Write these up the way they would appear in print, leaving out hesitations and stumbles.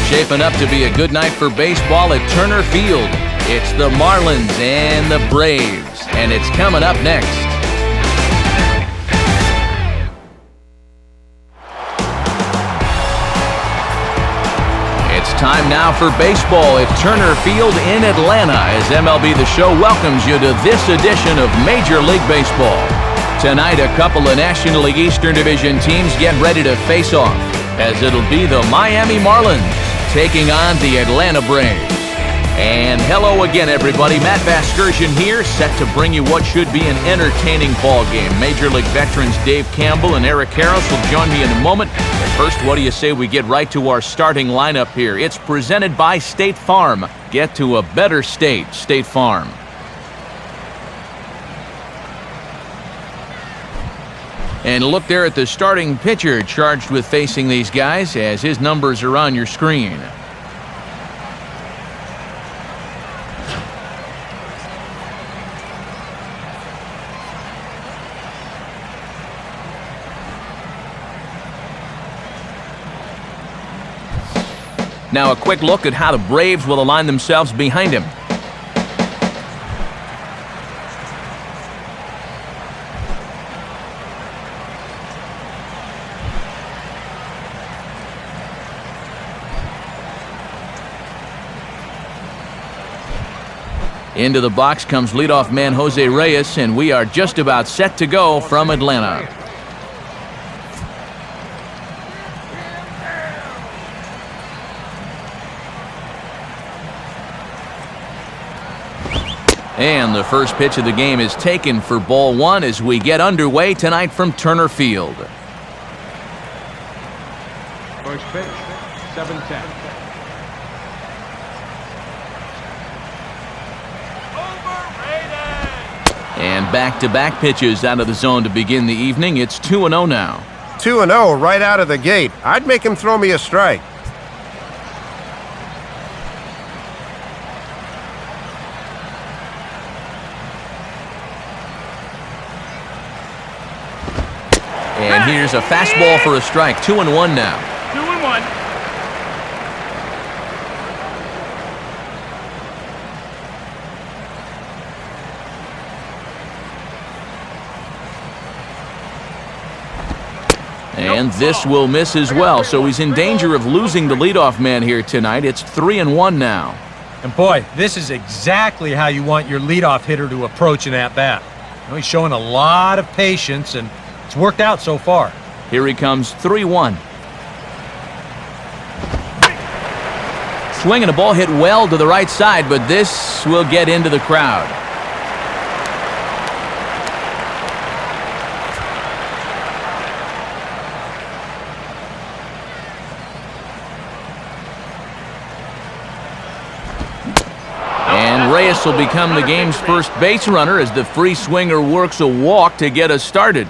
Shaping up to be a good night for baseball at Turner Field. It's the Marlins and the Braves, and it's coming up next. It's time now for baseball at Turner Field in Atlanta as MLB The Show welcomes you to this edition of Major League Baseball. Tonight, a couple of National League Eastern Division teams get ready to face off, as it'll be the Miami Marlins taking on the Atlanta Braves. And hello again, everybody. Matt Vasgersian here, set to bring you what should be an entertaining ball game. Major League veterans Dave Campbell and Eric Harris will join me in a moment. But first, what do you say we get right to our starting lineup here? It's presented by State Farm. Get to a better state, State Farm. And look there at the starting pitcher charged with facing these guys, as his numbers are on your screen. Now a quick look at how the Braves will align themselves behind him. Into the box comes leadoff man Jose Reyes, and we are just about set to go from Atlanta. And the first pitch of the game is taken for ball one as we get underway tonight from Turner Field. First pitch, 7-10. And back-to-back pitches out of the zone to begin the evening. It's 2-0 now. 2-0 right out of the gate. I'd make him throw me a strike. And here's a fastball for a strike. 2-1 now. 2-1. And this will miss as well, so he's in danger of losing the leadoff man here tonight. It's 3-1 now. And boy, this is exactly how you want your leadoff hitter to approach an at-bat. You know, he's showing a lot of patience, and it's worked out so far. Here he comes, 3-1. Swinging a ball hit well to the right side, but this will get into the crowd. And Reyes will become the game's first base runner as the free swinger works a walk to get us started.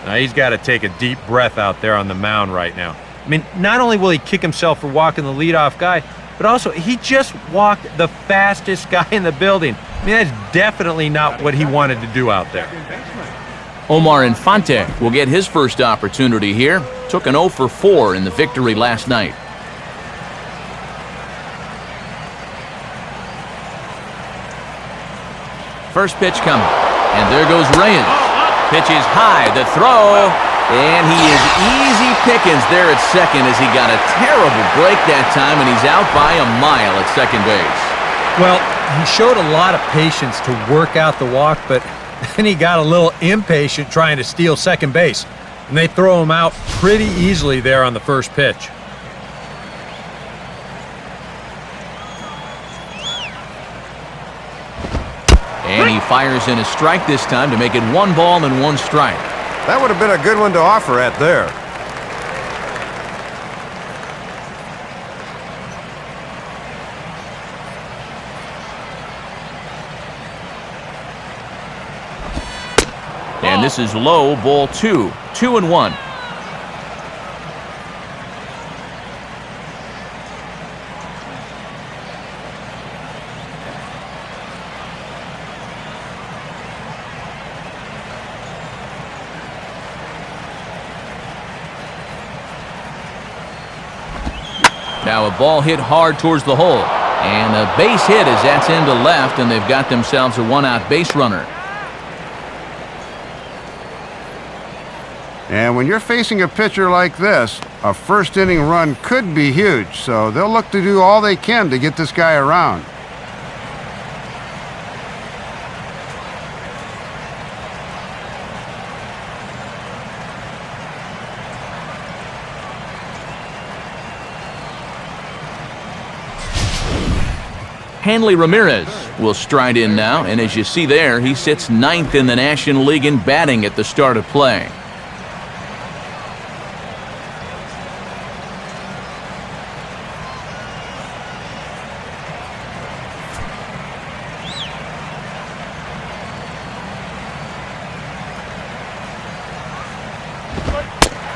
Now he's got to take a deep breath out there on the mound right now. I mean, not only will he kick himself for walking the leadoff guy, but also he just walked the fastest guy in the building. I mean, that's definitely not what he wanted to do out there. Omar Infante will get his first opportunity here. Took an 0 for 4 in the victory last night. First pitch coming, and there goes Reyes. Pitch is high, the throw, and he is easy pickings there at second as he got a terrible break that time, and he's out by a mile at second base. Well, he showed a lot of patience to work out the walk, but then he got a little impatient trying to steal second base, and they throw him out pretty easily there on the first pitch. And he fires in a strike this time to make it 1 ball and 1 strike. That would have been a good one to offer at there. And this is low, ball 2. 2-1. Now a ball hit hard towards the hole. And a base hit as that's into left, and they've got themselves a one-out base runner. And when you're facing a pitcher like this, a first-inning run could be huge, so they'll look to do all they can to get this guy around. Hanley Ramirez will stride in now, and as you see there, he sits 9th in the National League in batting at the start of play.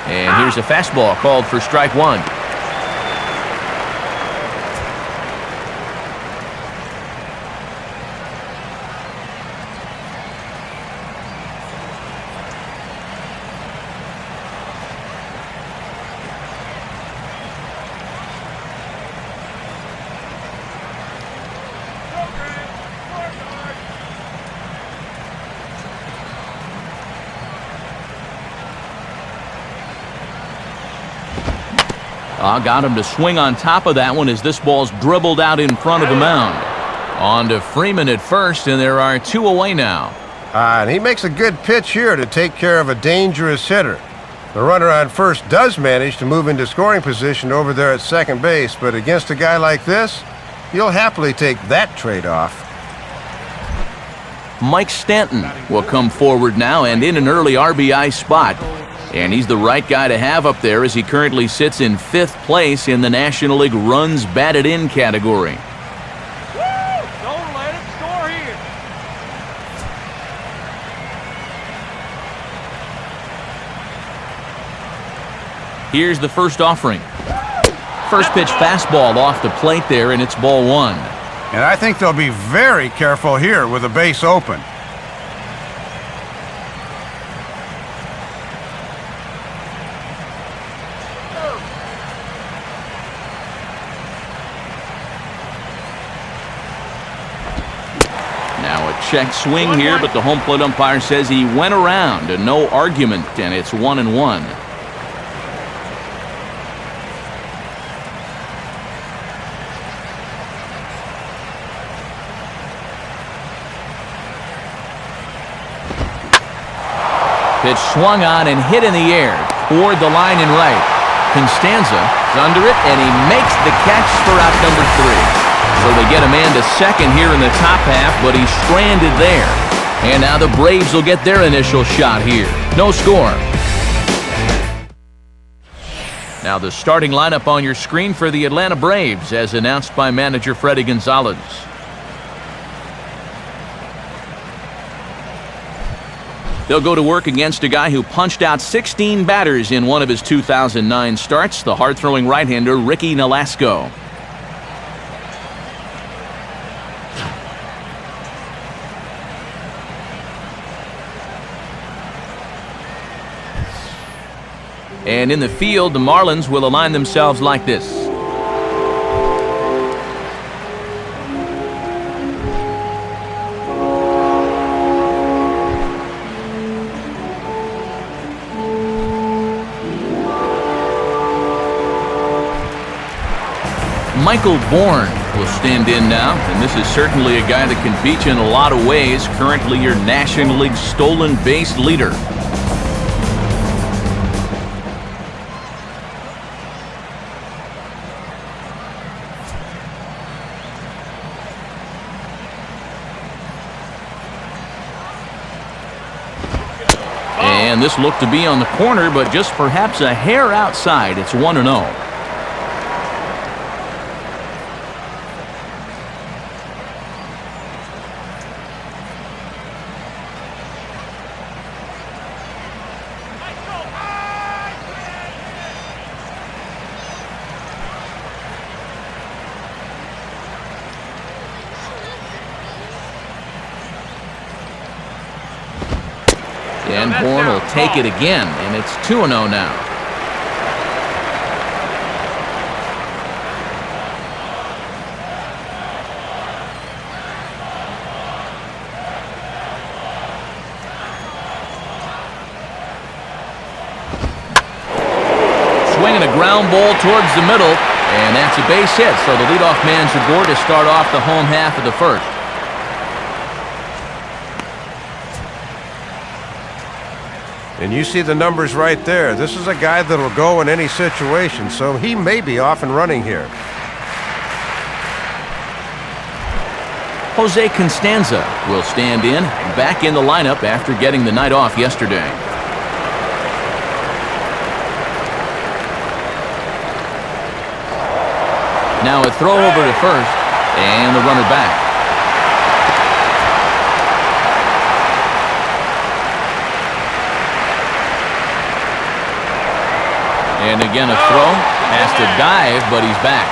And here's a fastball called for strike one. Got him to swing on top of that one as this ball's dribbled out in front of the mound. On to Freeman at first, and there are 2 away now. And he makes a good pitch here to take care of a dangerous hitter. The runner on first does manage to move into scoring position over there at second base, but against a guy like this, you'll happily take that trade-off. Mike Stanton will come forward now and in an early RBI spot. And he's the right guy to have up there as he currently sits in 5th place in the National League runs batted in category. Don't let it score here. Here's the first offering. First pitch fastball off the plate there, and it's ball one. And I think they'll be very careful here with the base open. Check swing here, but the home plate umpire says he went around, and no argument, and it's 1-1. Pitch swung on and hit in the air toward the line and right. Constanza is under it, and he makes the catch for out number 3. So they get a man to second here in the top half, but he's stranded there. And now the Braves will get their initial shot here. No score. Now the starting lineup on your screen for the Atlanta Braves as announced by manager Freddie Gonzalez. They'll go to work against a guy who punched out 16 batters in one of his 2009 starts, the hard-throwing right-hander Ricky Nolasco. And in the field, the Marlins will align themselves like this. Michael Bourne will stand in now, and this is certainly a guy that can beat you in a lot of ways. Currently your National League stolen base leader. And this looked to be on the corner, but just perhaps a hair outside. It's 1-0. And Bourne will take it again, and it's 2-0 now. ground ball towards the middle, and that's a base hit. So the leadoff man's aboard to start off the home half of the first. And you see the numbers right there. This is a guy that'll go in any situation, so he may be off and running here. Jose Constanza will stand in, back in the lineup after getting the night off yesterday. Now a throw over to first, and the runner back. And again a throw, has to dive, but he's back.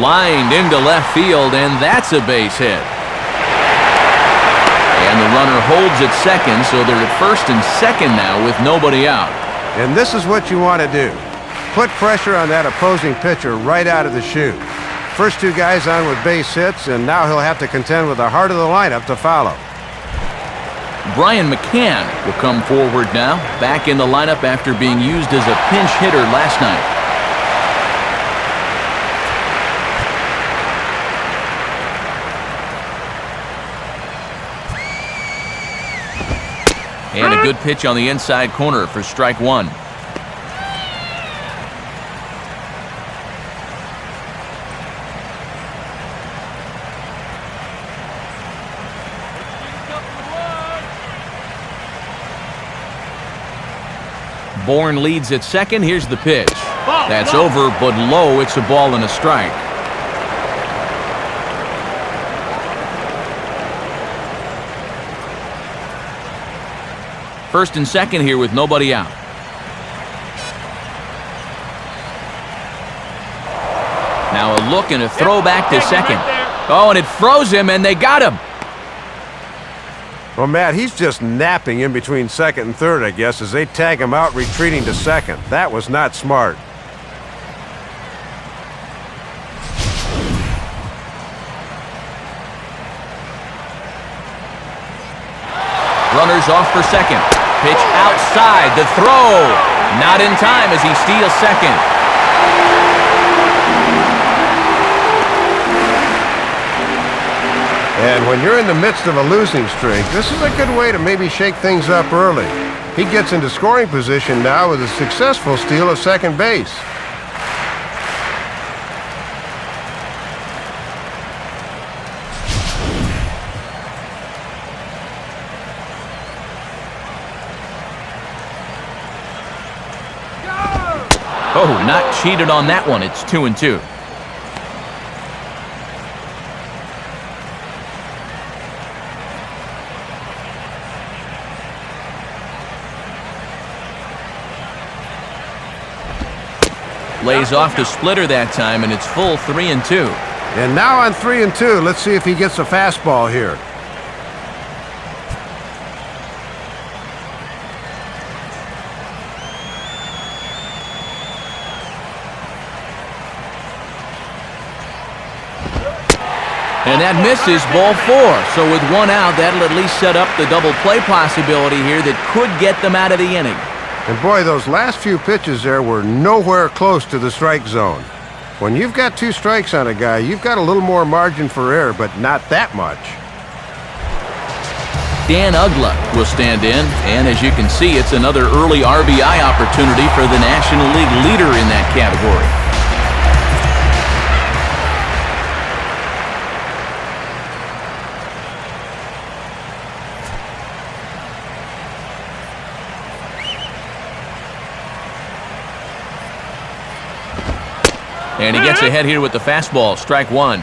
Lined into left field, and that's a base hit. And the runner holds at second, so they're at first and second now with nobody out. And this is what you want to do. Put pressure on that opposing pitcher right out of the chute. First two guys on with base hits, and now he'll have to contend with the heart of the lineup to follow. Brian McCann will come forward now, back in the lineup after being used as a pinch hitter last night. And a good pitch on the inside corner for strike one. Bourne leads at second. Here's the pitch. That's over, but low. It's a ball and a strike. First and second here with nobody out. Now a look and a throw back to second. Oh, and it froze him, and they got him. Well, Matt, he's just napping in between second and third, I guess, as they tag him out retreating to second. That was not smart. Runners off for second. Pitch outside. The throw. Not in time as he steals second. And when you're in the midst of a losing streak, this is a good way to maybe shake things up early. He gets into scoring position now with a successful steal of second base. Oh, not cheated on that one. It's 2-2. Lays off the splitter that time, and it's full 3-2. And now on 3-2, let's see if he gets a fastball here. And that misses, ball four. So with one out, that'll at least set up the double play possibility here that could get them out of the inning. And boy, those last few pitches there were nowhere close to the strike zone. When you've got two strikes on a guy, you've got a little more margin for error, but not that much. Dan Ugla will stand in, and as you can see, it's another early RBI opportunity for the National League leader in that category. And he gets ahead here with the fastball, strike one.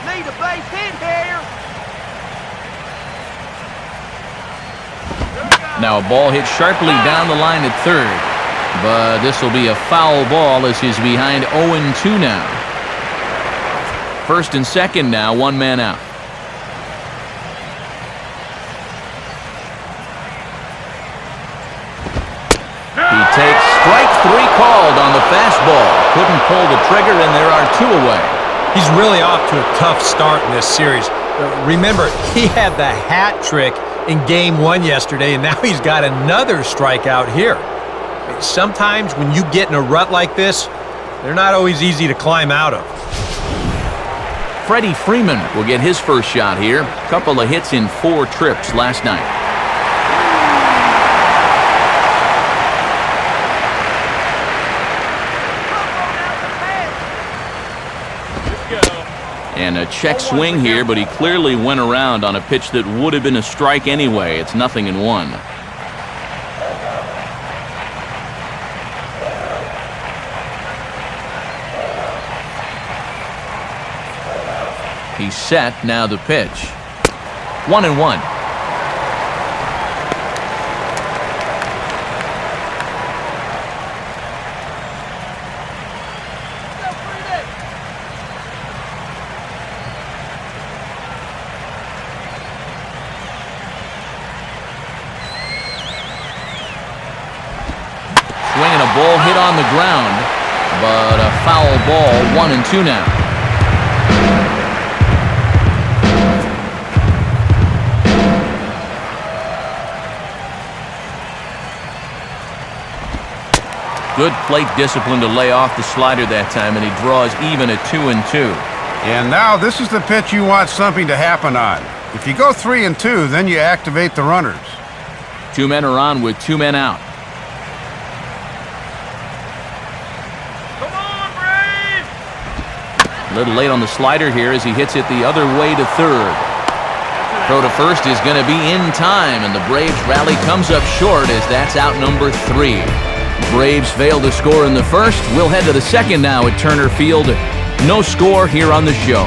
Need a base hit here. Now a ball hit sharply down the line at third. But this will be a foul ball as he's behind 0-2 now. First and second now, one man out. He takes strike three called on the fastball. Couldn't pull the trigger, and there are two away. He's really off to a tough start in this series. Remember, he had the hat trick in Game 1 yesterday, and now he's got another strikeout here. Sometimes when you get in a rut like this, they're not always easy to climb out of. Freddie Freeman will get his first shot here. Couple of hits in 4 trips last night. And a check swing here, but he clearly went around on a pitch that would have been a strike anyway. It's 0-1. He's set, now the pitch. 1-1. Swinging a ball hit on the ground, but a foul ball. 1-2 now. Good plate discipline to lay off the slider that time, and he draws even at 2-2. And now this is the pitch you want something to happen on. If you go 3-2, then you activate the runners. 2 men are on with 2 men out. Come on, Braves! A little late on the slider here as he hits it the other way to third. Throw to first is going to be in time, and the Braves rally comes up short as that's out number 3. Braves fail to score in the first. We'll head to the second now at Turner Field. No score here on the show.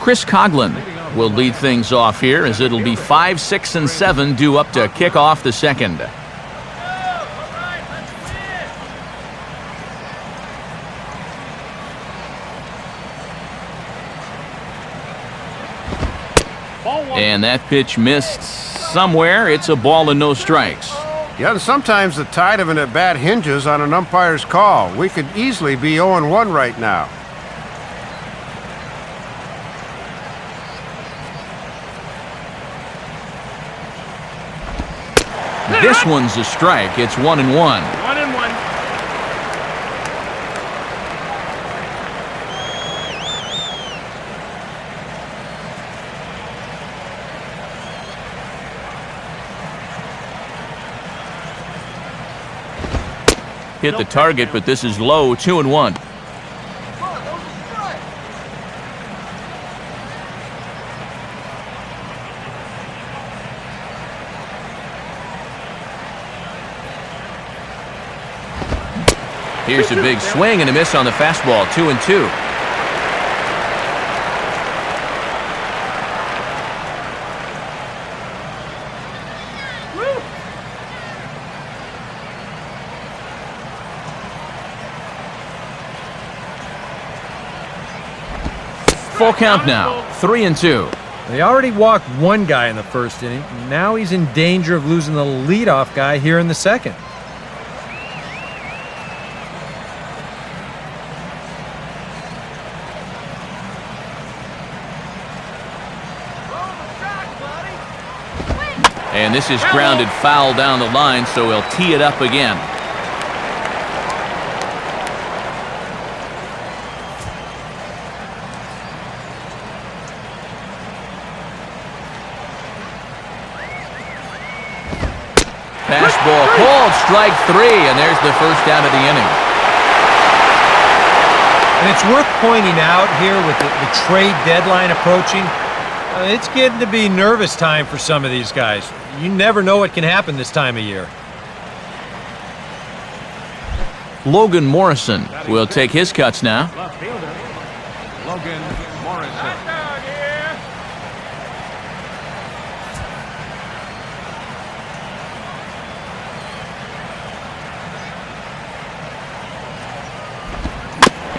Chris Coughlin will lead things off here as it'll be 5, 6, and 7 due up to kick off the second. And that pitch missed somewhere. It's a ball and no strikes. Yeah, and sometimes the tide of an at-bat hinges on an umpire's call. We could easily be 0-1 right now. This one's a strike. It's 1-1. 1-1. Hit the target, but this is low. 2-1. Here's a big swing and a miss on the fastball. 2-2. Full count now, 3-2. They already walked one guy in the first inning. Now he's in danger of losing the leadoff guy here in the second. And this is grounded foul down the line, so he'll tee it up again. Fastball called, strike 3, and there's the first out of the inning. And it's worth pointing out here with the trade deadline approaching, it's getting to be nervous time for some of these guys. You never know what can happen this time of year. Logan Morrison will take his cuts now. Left fielder, Logan Morrison.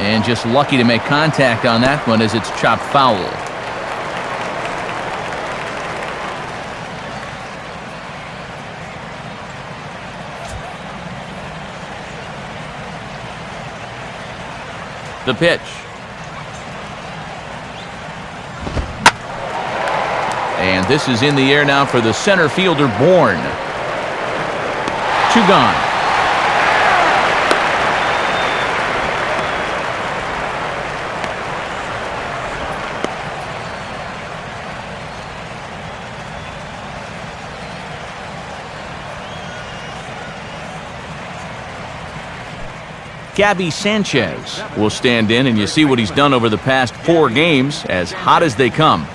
And just lucky to make contact on that one as it's chopped foul. The pitch. And this is in the air now for the center fielder, Bourne. 2 gone. Gabby Sanchez will stand in, and you see what he's done over the past 4 games, as hot as they come.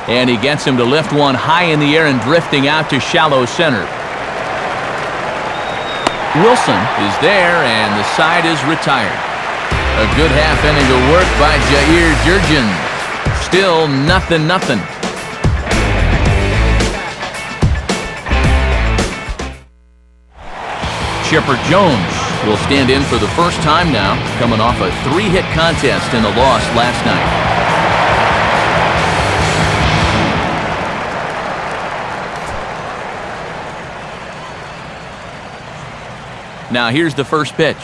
And he gets him to lift one high in the air and drifting out to shallow center. Wilson is there, and the side is retired. A good half inning of work by Jair Jurgen. Still nothing. Chipper Jones will stand in for the first time now, coming off a 3-hit contest in the loss last night. Now here's the first pitch.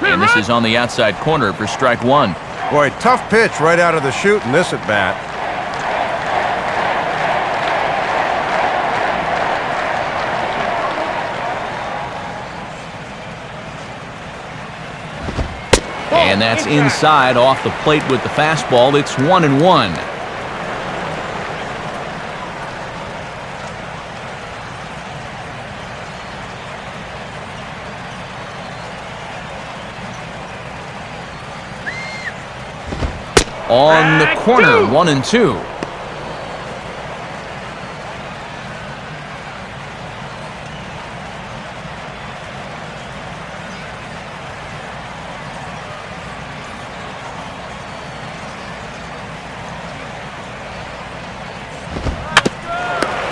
And this is on the outside corner for strike 1. Boy, tough pitch right out of the chute in this at-bat. And that's inside off the plate with the fastball. It's 1-1. On the corner, 1-2.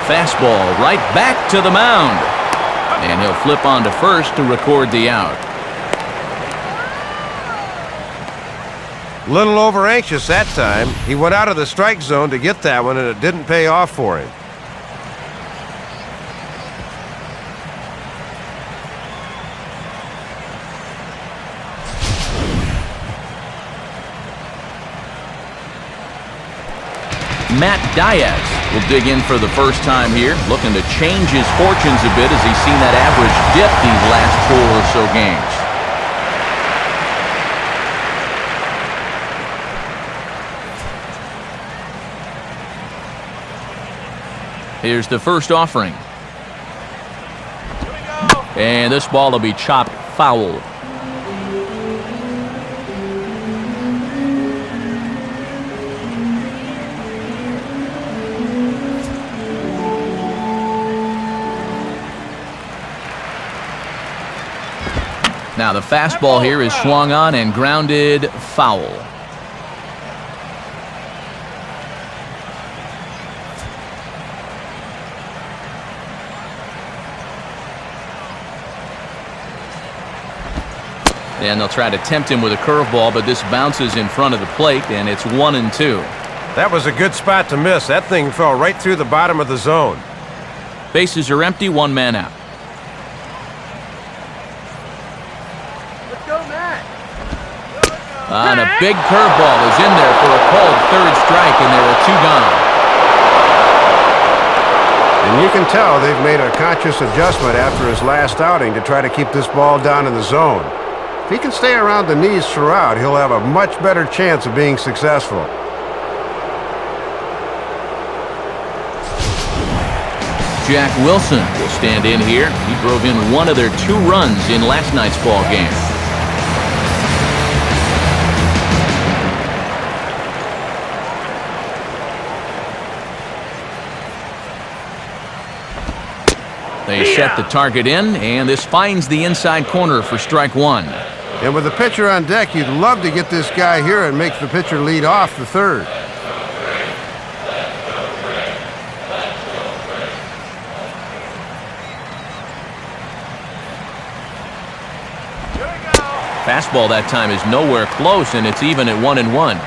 Fastball right back to the mound. And he'll flip on to first to record the out. Little over anxious that time. He went out of the strike zone to get that one, and it didn't pay off for him. Matt Diaz will dig in for the first time here, looking to change his fortunes a bit as he's seen that average dip these last 4 or so games. Here's the first offering. And this ball will be chopped foul. Now the fastball here is swung on and grounded foul. And they'll try to tempt him with a curveball, but this bounces in front of the plate, and it's 1-2. That was a good spot to miss. That thing fell right through the bottom of the zone. Bases are empty, 1 man out. Let's go, Matt. And a big curveball is in there for a called 3rd strike, and there are 2 gone. And you can tell they've made a conscious adjustment after his last outing to try to keep this ball down in the zone. If he can stay around the knees throughout, he'll have a much better chance of being successful. Jack Wilson will stand in here. He drove in 1 of their 2 runs in last night's ball game. They set the target in, and this finds the inside corner for strike one. And with the pitcher on deck, you'd love to get this guy here and make the pitcher lead off the third. Fastball that time is nowhere close, and it's even at 1-1.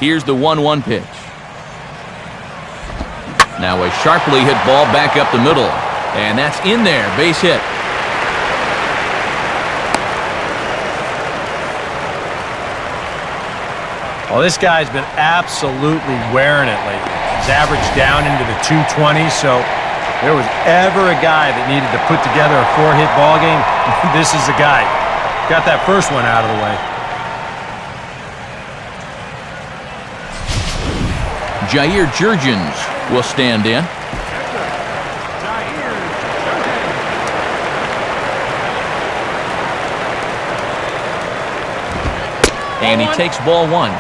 Here's the 1-1 pitch. Now a sharply hit ball back up the middle, and that's in there, base hit. Well, this guy's been absolutely wearing it lately. He's averaged down into the 220s, so if there was ever a guy that needed to put together a 4-hit ball game, this is the guy. Got that first one out of the way. Jair Jurgens will stand in. And he takes ball one.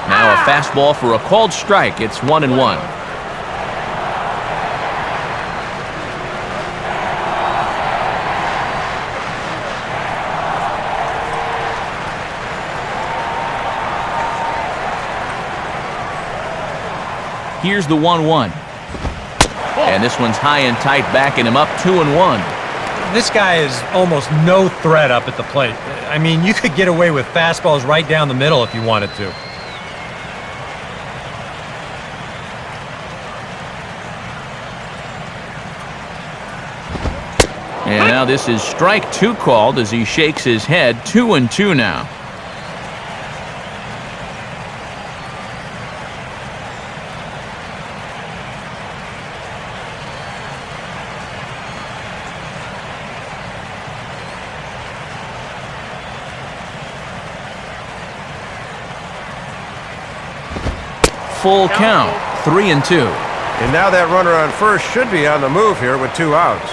Now a fastball for a called strike. It's 1-1. Here's the 1-1. And this one's high and tight, backing him up 2-1. This guy is almost no threat up at the plate. I mean, you could get away with fastballs right down the middle if you wanted to. And now this is strike two called as he shakes his head. 2-2 now. Full count, 3-2. And now that runner on first should be on the move here with 2 outs.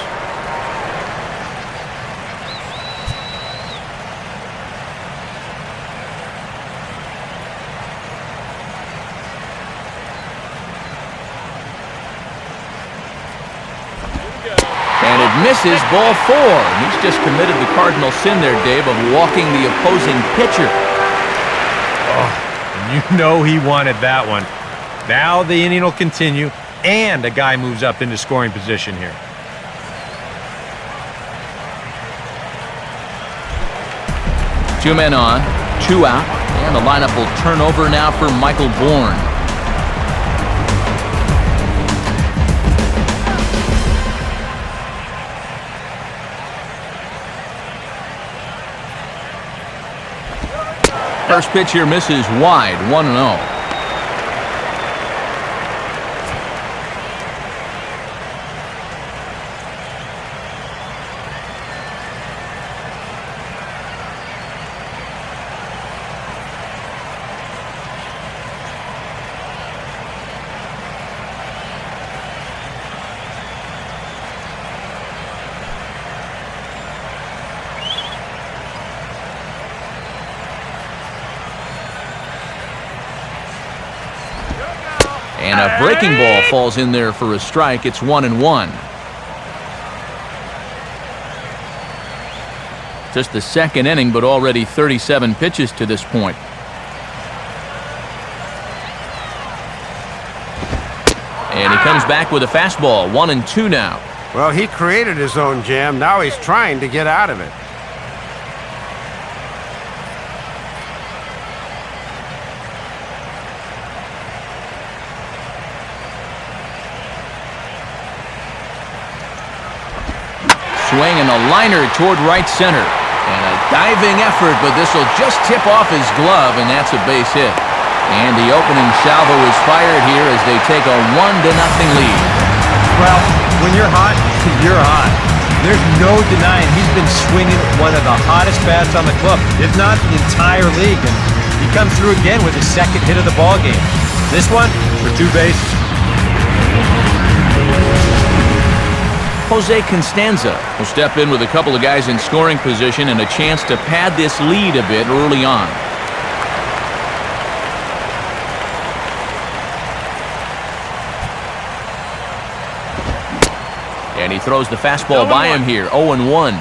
And it misses, ball 4. He's just committed the cardinal sin there, Dave, of walking the opposing pitcher. Oh, and you know he wanted that one. Now the inning will continue, and a guy moves up into scoring position here. Two men on, 2 out, and the lineup will turn over now for Michael Bourne. First pitch here misses wide, 1-0. And a breaking ball falls in there for a strike. It's 1-1. Just the second inning, but already 37 pitches to this point. And he comes back with a fastball, 1-2 now. Well, he created his own jam. Now he's trying to get out of it. Swing and a liner toward right center. And a diving effort, but this will just tip off his glove, and that's a base hit. And the opening salvo is fired here as they take a 1-0 lead. Well, when you're hot, you're hot. There's no denying he's been swinging one of the hottest bats on the club, if not the entire league. And he comes through again with his second hit of the ball game. This one for 2 bases. Jose Constanza will step in with a couple of guys in scoring position and a chance to pad this lead a bit early on. And he throws the fastball by him here, 0-1.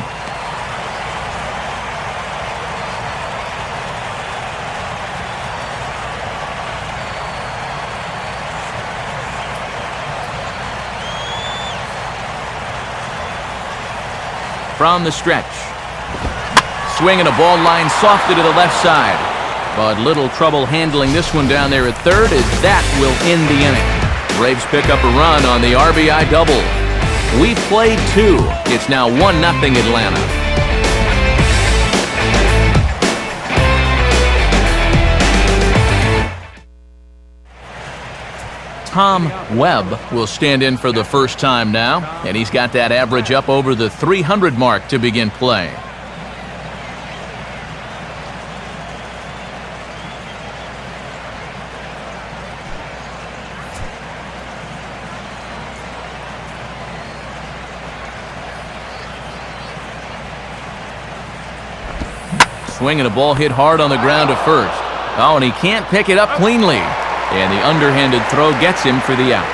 From the stretch. Swinging a ball line softed to the left side. But little trouble handling this one down there at third, as that will end the inning. Braves pick up a run on the RBI double. We played 2. It's now 1-0 Atlanta. Tom Webb will stand in for the first time now, and he's got that average up over the 300 mark to begin play. Swinging a ball hit hard on the ground to first. Oh, and he can't pick it up cleanly. And the underhanded throw gets him for the out.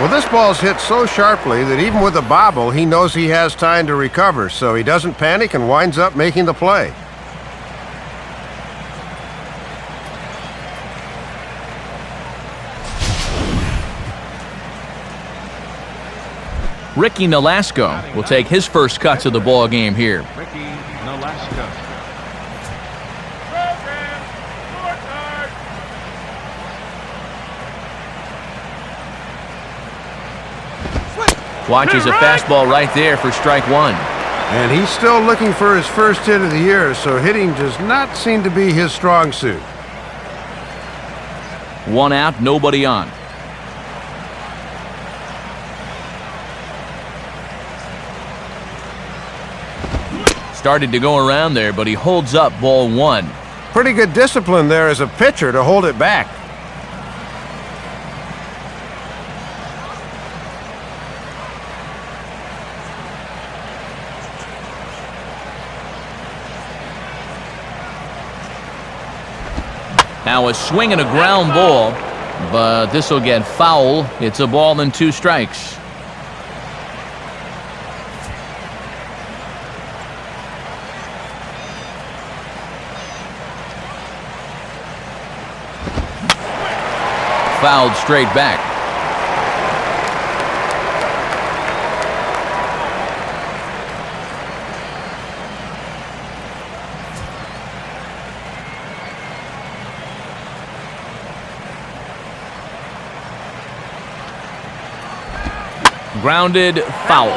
Well, this ball's hit so sharply that even with a bobble, he knows he has time to recover, so he doesn't panic and winds up making the play. Ricky Nolasco will take his first cuts of the ball game here. Ricky Nolasco. Watches a fastball right there for strike 1. And he's still looking for his first hit of the year, so hitting does not seem to be his strong suit. 1 out, nobody on. Started to go around there, but he holds up ball 1. Pretty good discipline there as a pitcher to hold it back. Now a swing and a ground ball, but this will get foul. It's a ball and 2 strikes. Fouled straight back. Grounded, foul.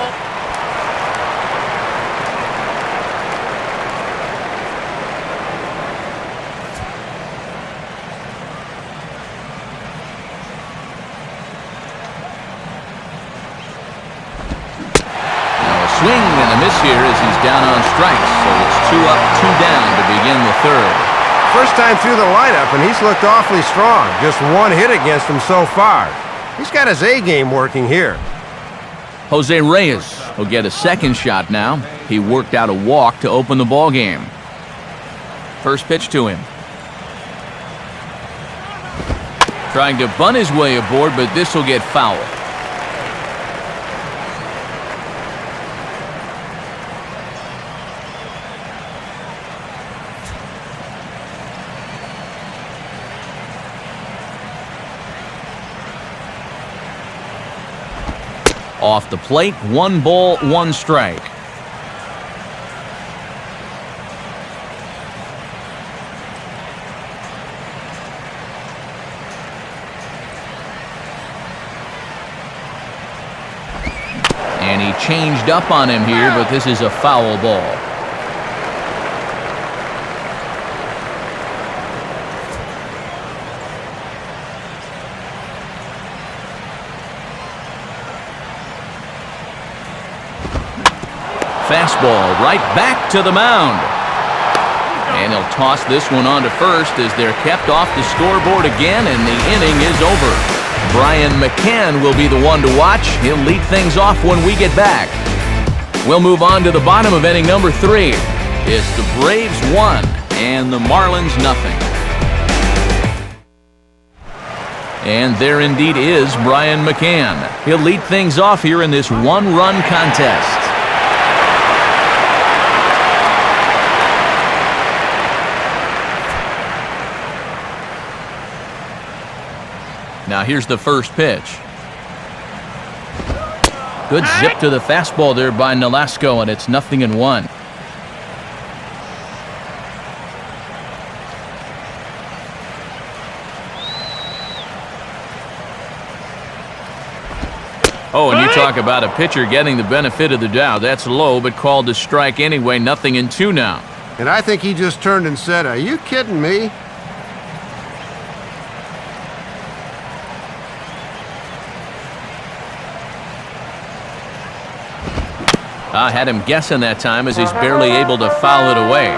Swing and a miss here as he's down on strikes, so it's 2 up, 2 down to begin the third. First time through the lineup, and he's looked awfully strong. Just 1 hit against him so far. He's got his A game working here. Jose Reyes will get a second shot now. He worked out a walk to open the ball game. First pitch to him. Trying to bunt his way aboard, but this will get foul. Off the plate, 1 ball, 1 strike. And he changed up on him here, but this is a foul ball. fastball right back to the mound. And he'll toss this one on to first as they're kept off the scoreboard again, and the inning is over. Brian McCann will be the one to watch. He'll lead things off when we get back. We'll move on to the bottom of inning number 3. It's the Braves 1 and the Marlins nothing. And there indeed is Brian McCann. He'll lead things off here in this one-run contest. Now here's the first pitch. Good zip to the fastball there by Nolasco, and it's 0-1. Oh, and you talk about a pitcher getting the benefit of the doubt. That's low, but called to strike anyway. 0-2 now. And I think he just turned and said, "Are you kidding me?" I had him guessing that time as he's barely able to foul it away.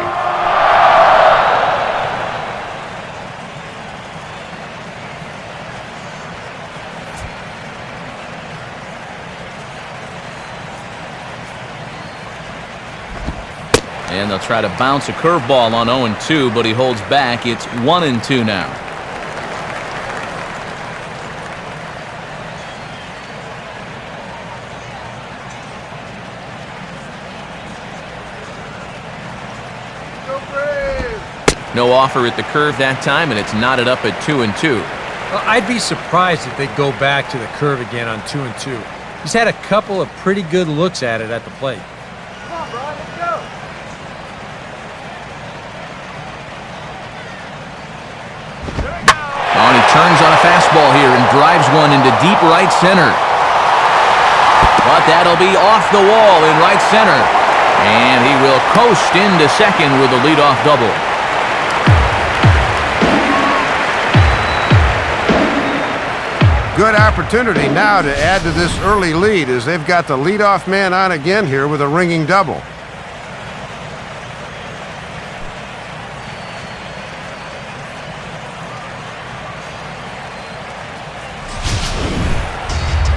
And they'll try to bounce a curveball on 0-2, but he holds back. It's 1-2 now. No offer at the curve that time, and it's knotted up at 2-2. Well, I'd be surprised if they go back to the curve again on 2-2. He's had a couple of pretty good looks at it at the plate. Come on, Brian, let's go. And he turns on a fastball here and drives one into deep right center. But that'll be off the wall in right center. And he will coast into second with a leadoff double. Good opportunity now to add to this early lead as they've got the leadoff man on again here with a ringing double.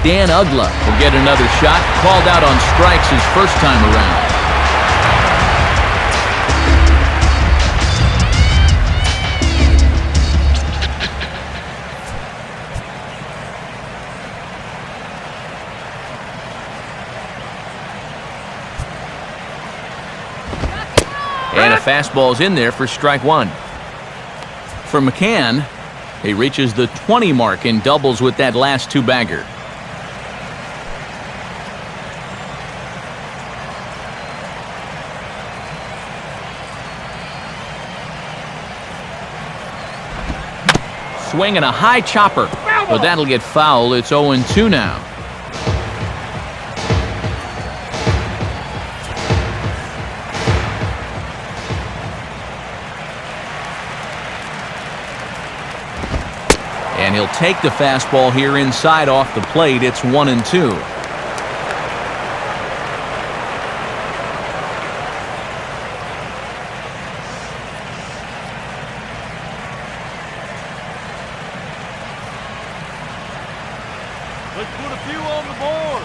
Dan Ugla will get another shot, called out on strikes his first time around. And a fastball's in there for strike one. For McCann, he reaches the 20 mark in doubles with that last two-bagger. Swinging a high chopper, but that'll get foul. It's 0-2 now. And he'll take the fastball here inside off the plate. It's 1-2. Let's put a few on the board.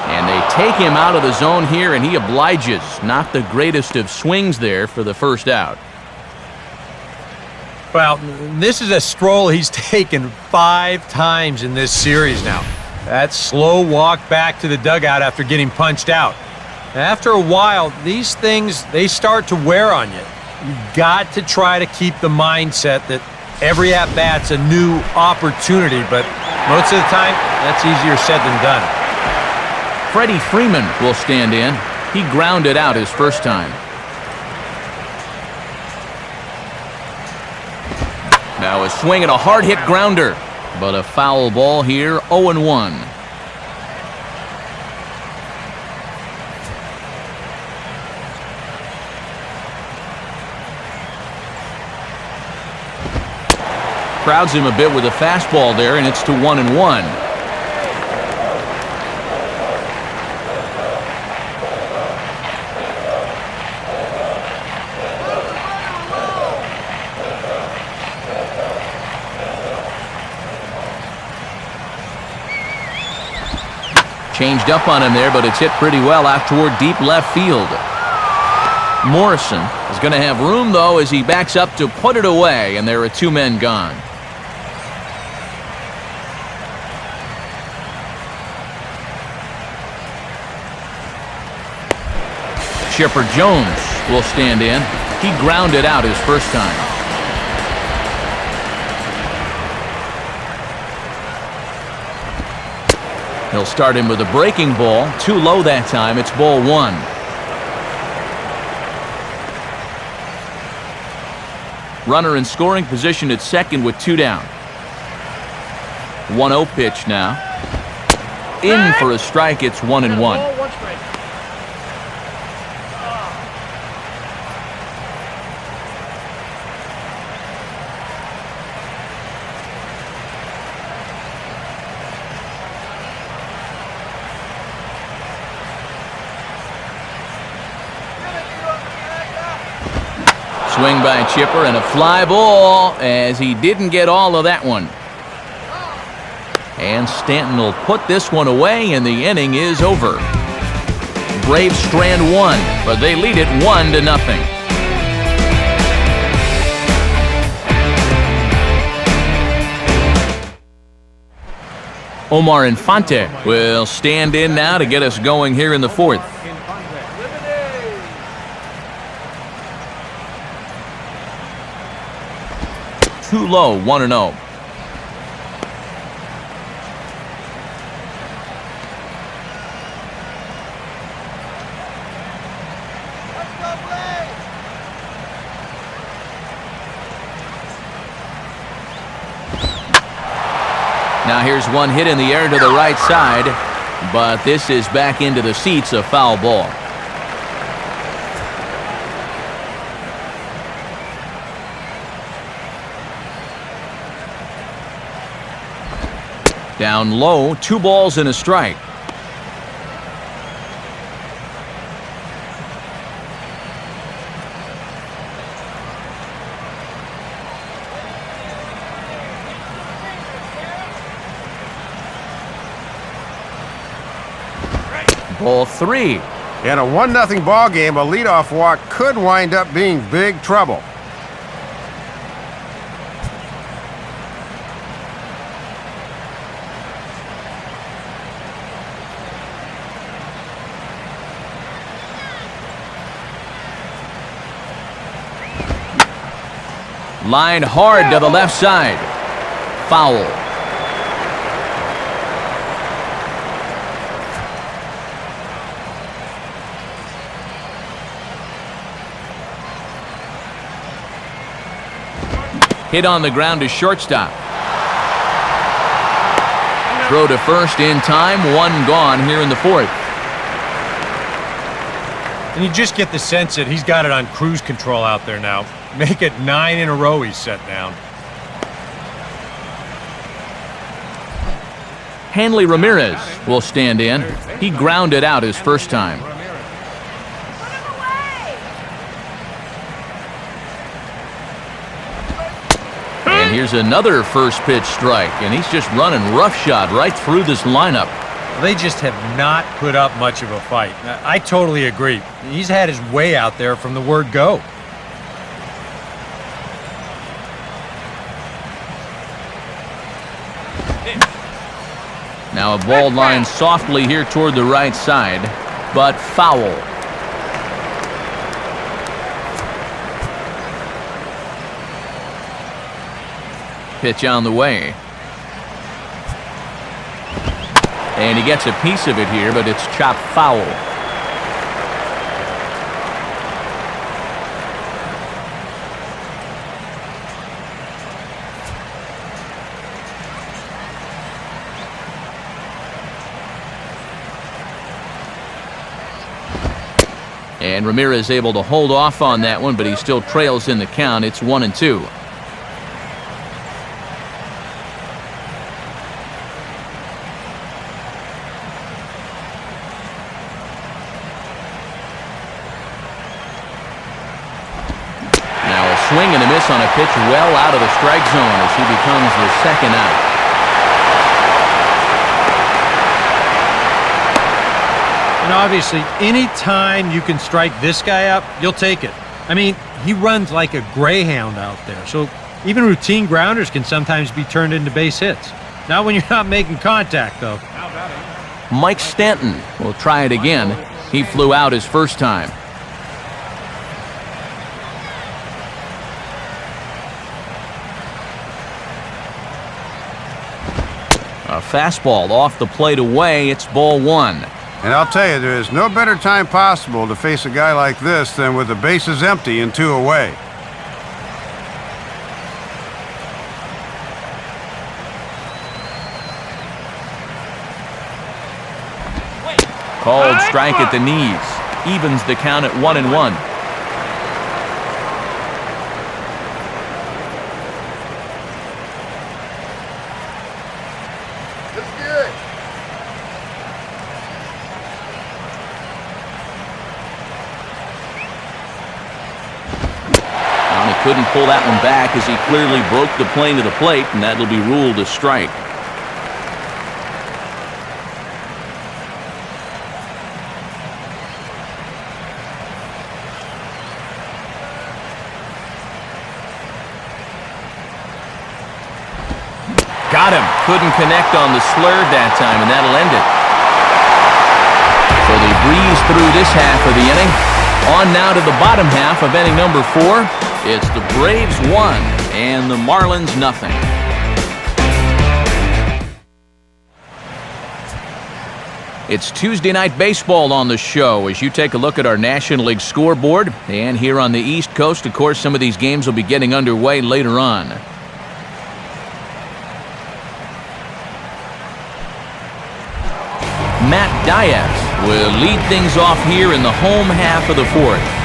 And they take him out of the zone here, and he obliges. Not the greatest of swings there for the first out. Well, this is a stroll he's taken 5 times in this series now. That slow walk back to the dugout after getting punched out. After a while, these things, they start to wear on you. You've got to try to keep the mindset that every at-bat's a new opportunity, but most of the time, that's easier said than done. Freddie Freeman will stand in. He grounded out his first time. Now a swing and a hard-hit grounder, but a foul ball here, 0-1. Crowds him a bit with a fastball there, and it's to 1-1. Changed up on him there, but it's hit pretty well out toward deep left field. Morrison is going to have room, though, as he backs up to put it away, and there are 2 men gone. Chipper Jones will stand in. He grounded out his first time. He'll start him with a breaking ball. Too low that time. It's ball 1. Runner in scoring position at second with 2 down. 1-0 pitch now. In for a strike. It's 1-1. Swing by Chipper and a fly ball as he didn't get all of that one. And Stanton will put this one away and the inning is over. Braves strand 1, but they lead it 1-0. Omar Infante will stand in now to get us going here in the 4th. Too low, 1-0. Now here's one hit in the air to the right side, but this is back into the seats, a foul ball. Down low, 2 balls and a strike. Ball 3. In a 1-0 ball game, a leadoff walk could wind up being big trouble. Line hard to the left side. Foul. Hit on the ground to shortstop. Throw to first in time. 1 gone here in the 4th. And you just get the sense that he's got it on cruise control out there now. Make it 9 in a row he's set down. Hanley Ramirez will stand in. He grounded out his first time. And here's another first pitch strike, and he's just running roughshod right through this lineup. They just have not put up much of a fight. I totally agree. He's had his way out there from the word go. Now a ball line softly here toward the right side, but foul. Pitch on the way. And he gets a piece of it here, but it's chopped foul. And Ramirez able to hold off on that one, but he still trails in the count. It's 1-2. Now a swing and a miss on a pitch well out of the strike zone as he becomes the second out. And obviously, any time you can strike this guy up, you'll take it. I mean, he runs like a greyhound out there, so even routine grounders can sometimes be turned into base hits. Not when you're not making contact, though. Mike Stanton will try it again. He flew out his first time. A fastball off the plate away. It's ball one. And I'll tell you, there is no better time possible to face a guy like this than with the bases empty and 2 away. Called strike at the knees. Evens the count at 1-1. Couldn't pull that one back as he clearly broke the plane of the plate, and that'll be ruled a strike. Got him. Couldn't connect on the slurve that time, and that'll end it. So they breeze through this half of the inning. On now to the bottom half of inning number 4. It's the Braves 1 and the Marlins 0. It's Tuesday Night Baseball on the show as you take a look at our National League scoreboard. And here on the East Coast, of course, some of these games will be getting underway later on. Matt Diaz will lead things off here in the home half of the 4th.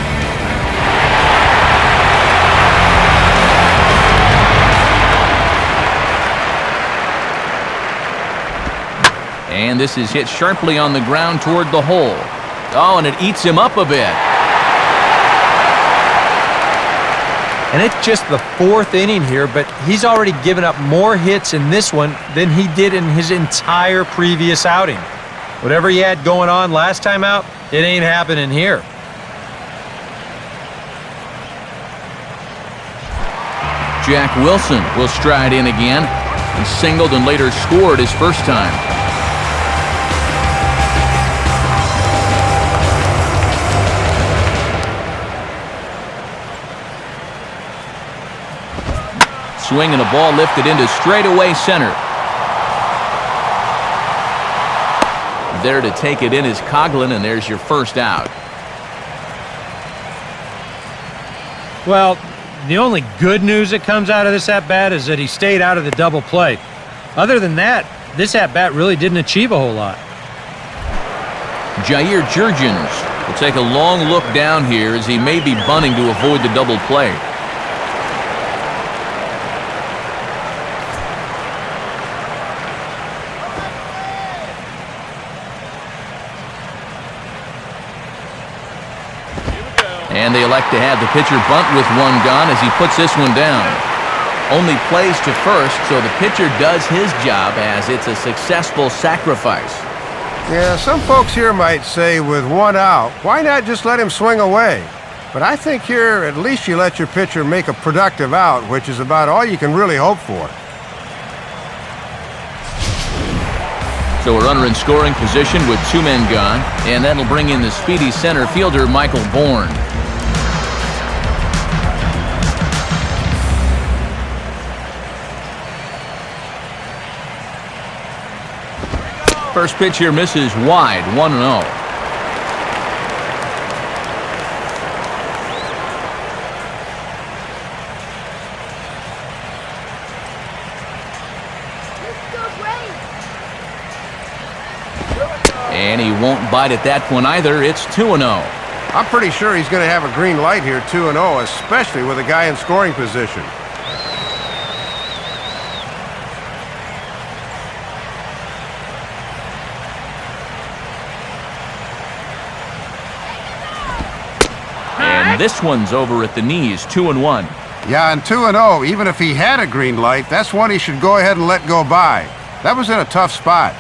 And this is hit sharply on the ground toward the hole. Oh, and it eats him up a bit. And it's just the 4th inning here, but he's already given up more hits in this one than he did in his entire previous outing. Whatever he had going on last time out, it ain't happening here. Jack Wilson will stride in again and singled and later scored his first time. Swing and a ball lifted into straightaway center. There to take it in is Coughlin, and there's your first out. Well, the only good news that comes out of this at-bat is that he stayed out of the double play. Other than that, this at-bat really didn't achieve a whole lot. Jair Jurgens will take a long look down here as he may be bunting to avoid the double play. And they elect to have the pitcher bunt with one gone as he puts this one down. Only plays to first, so the pitcher does his job as it's a successful sacrifice. Yeah, some folks here might say with one out, why not just let him swing away? But I think here at least you let your pitcher make a productive out, which is about all you can really hope for. So a runner in scoring position with 2 men gone, and that'll bring in the speedy center fielder Michael Bourne. First pitch here misses wide, 1-0. And he won't bite at that one either. It's 2-0. I'm pretty sure he's going to have a green light here, 2-0, especially with a guy in scoring position. And this one's over at the knees, 2-1. Yeah, and 2-0, even if he had a green light, that's one he should go ahead and let go by. That was in a tough spot.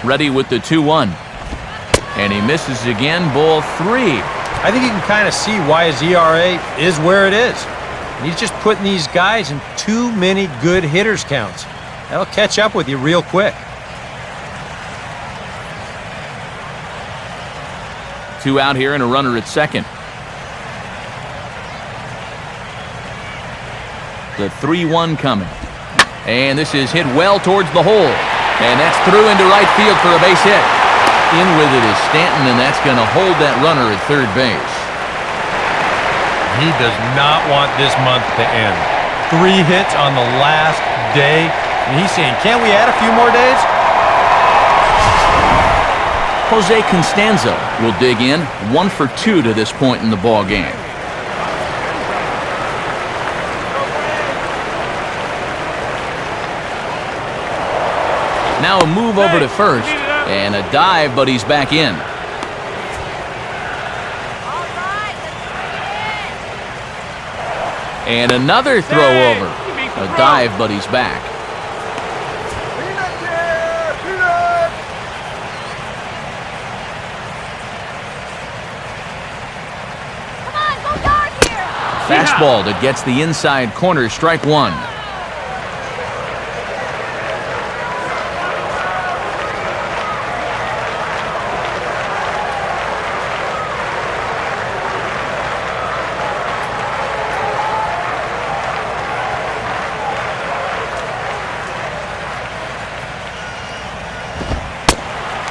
Ready with the 2-1. And he misses again, ball 3. I think you can kind of see why his ERA is where it is. He's just putting these guys in too many good hitters counts. That'll catch up with you real quick. 2 out here and a runner at second. The 3-1 coming. And this is hit well towards the hole. And that's through into right field for a base hit. In with it is Stanton, and that's going to hold that runner at third base. He does not want this month to end. 3 hits on the last day. And he's saying, can't we add a few more days? Jose Constanza will dig in, 1 for 2 to this point in the ball game. Now a move over to first, and a dive, but he's back in. And another throw over. A dive, but he's back. Fastball that gets the inside corner, strike 1.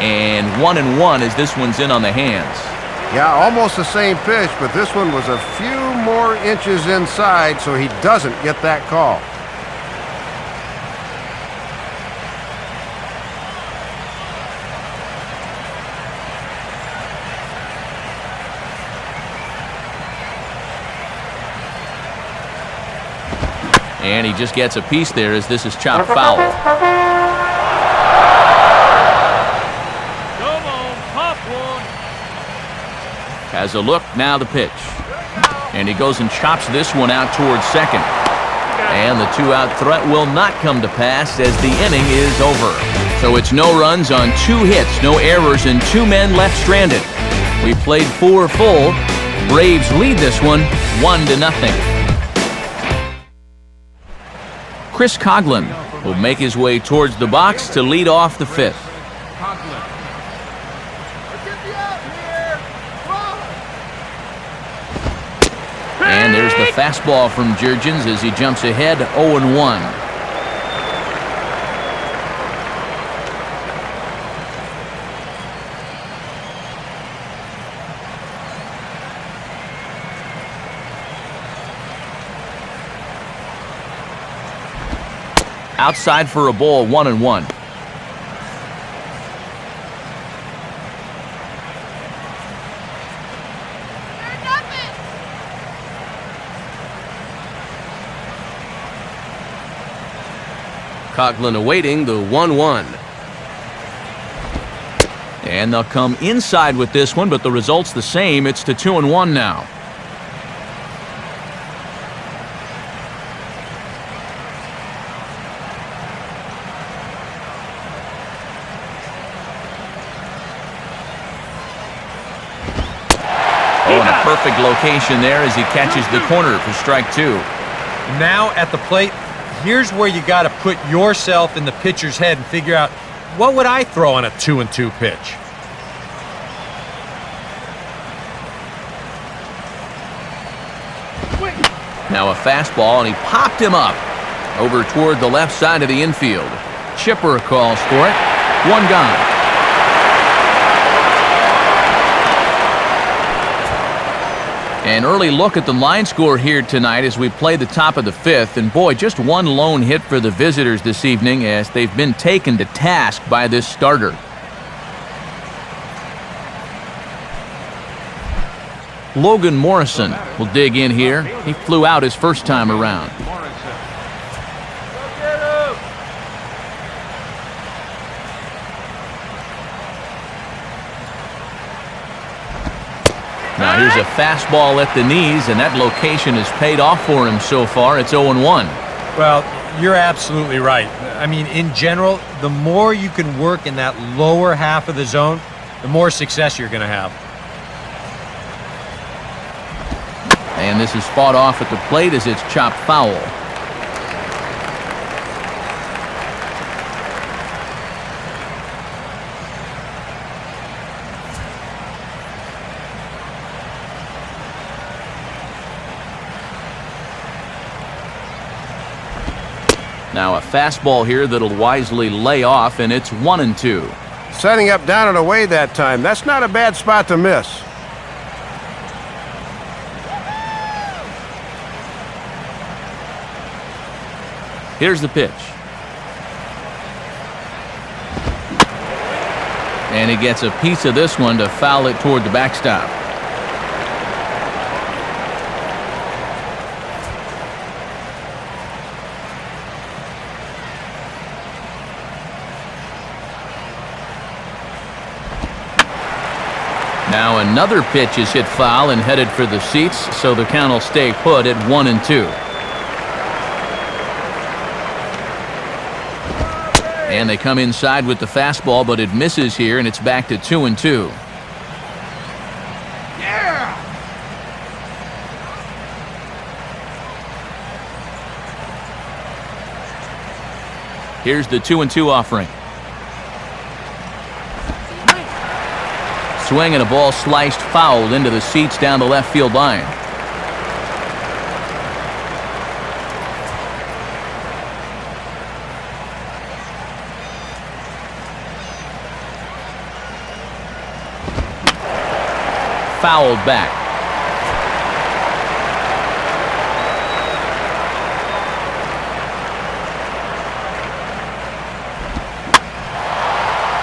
And 1-1 as this one's in on the hands. Yeah, almost the same pitch, but this one was a few more inches inside, so he doesn't get that call. And he just gets a piece there as this is chopped foul. Has a look, now the pitch. And he goes and chops this one out towards second. And the 2-out threat will not come to pass as the inning is over. So it's no runs on 2 hits, no errors, and 2 men left stranded. We played 4 full. Braves lead this one 1-0. Chris Coughlin will make his way towards the box to lead off the 5th. And there's the fastball from Jurgens as he jumps ahead 0-1. Outside for a ball, 1-1. Coughlin awaiting the 1-1. And they'll come inside with this one, but the result's the same. It's to 2-1 now. Oh, and a perfect location there as he catches the corner for strike 2. Now at the plate, here's where you got to put yourself in the pitcher's head and figure out, what would I throw on a 2-2 pitch? Now a fastball, and he popped him up over toward the left side of the infield. Chipper calls for it. 1 gone. An early look at the line score here tonight as we play the top of the 5th. And boy, just 1 lone hit for the visitors this evening as they've been taken to task by this starter. Logan Morrison will dig in here. He flew out his first time around. Now here's a fastball at the knees, and that location has paid off for him so far. It's 0-1. Well, You're absolutely right. I mean, in general, the more you can work in that lower half of the zone, the more success you're going to have. And this is fought off at the plate as it's chopped foul. Now a fastball here that'll wisely lay off, and it's 1-2. Setting up down and away that time. That's not a bad spot to miss. Here's the pitch. And he gets a piece of this one to foul it toward the backstop. Now another pitch is hit foul and headed for the seats, so the count will stay put at 1-2. And they come inside with the fastball, but it misses here, and it's back to 2-2. Yeah! Here's the 2-2 offering. Swing and a ball sliced fouled into the seats down the left field line. Fouled back.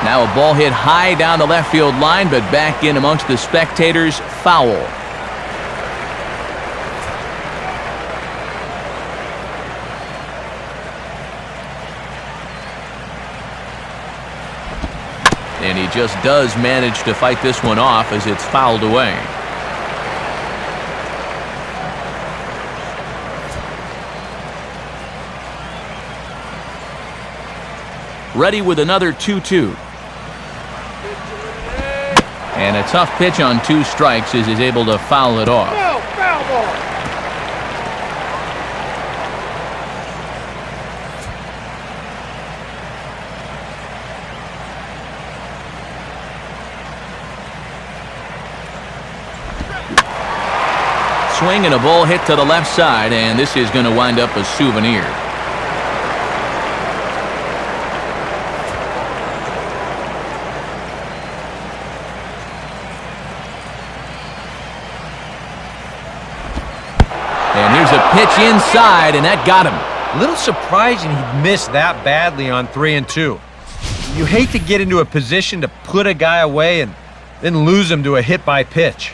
Now a ball hit high down the left field line, but back in amongst the spectators. Foul. And he just does manage to fight this one off as it's fouled away. Ready with another 2-2. And a tough pitch on 2 strikes as he's able to foul it off. No, foul ball. Swing and a ball hit to the left side, and this is going to wind up a souvenir. And here's a pitch inside, and that got him. A little surprising he missed that badly on 3-2. You hate to get into a position to put a guy away and then lose him to a hit by pitch.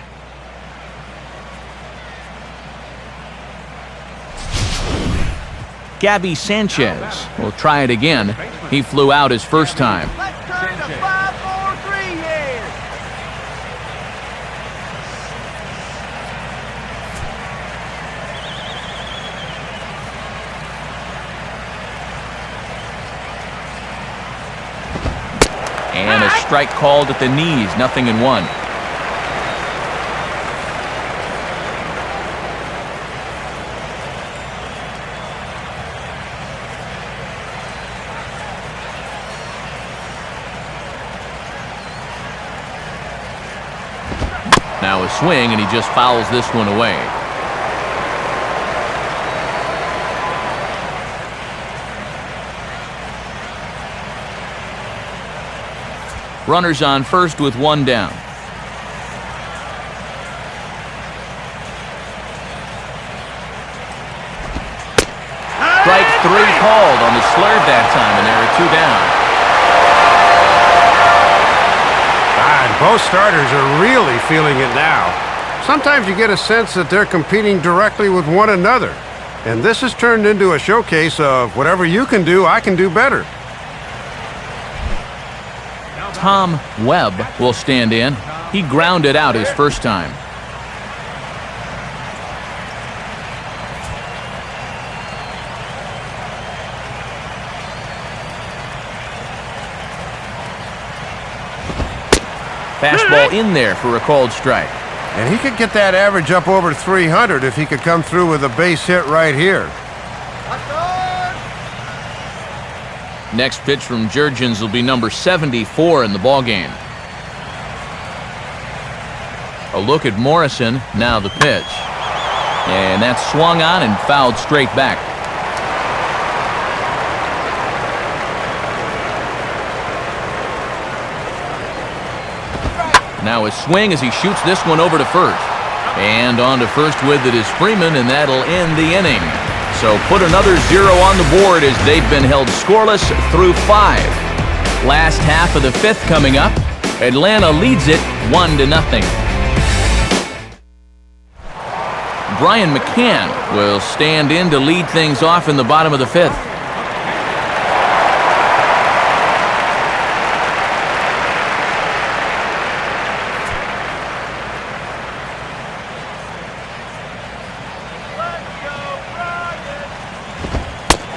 Gabby Sanchez will try it again. He flew out his first time. Let's turn to 5-4-3 here. And a strike called at the knees, 0-1. Now a swing, and he just fouls this one away. Runners on first with 1 down. Strike 3 called on the slurve that time, and there are 2 down. Both starters are really feeling it now. Sometimes you get a sense that they're competing directly with one another. And this has turned into a showcase of whatever you can do, I can do better. Tom Webb will stand in. He grounded out his first time. Fastball in there for a called strike. And he could get that average up over 300 if he could come through with a base hit right here. Next pitch from Jurgens will be number 74 in the ballgame. A look at Morrison, now the pitch. And that's swung on and fouled straight back. Now a swing as he shoots this one over to first. And on to first with it is Freeman, and that'll end the inning. So put another 0 on the board as they've been held scoreless through 5. Last half of the 5th coming up. Atlanta leads it 1-0. Brian McCann will stand in to lead things off in the bottom of the 5th.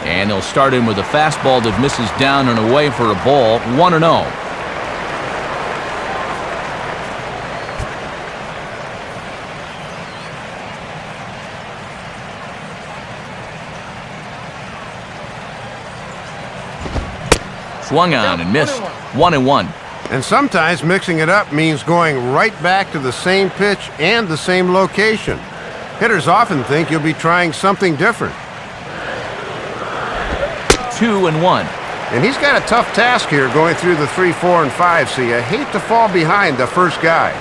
And they'll start in with a fastball that misses down and away for a ball. 1-0. Swung on and missed. 1-1. And sometimes mixing it up means going right back to the same pitch and the same location. Hitters often think you'll be trying something different. 2-1. And he's got a tough task here going through the 3, 4, and 5, so you hate to fall behind the first guy.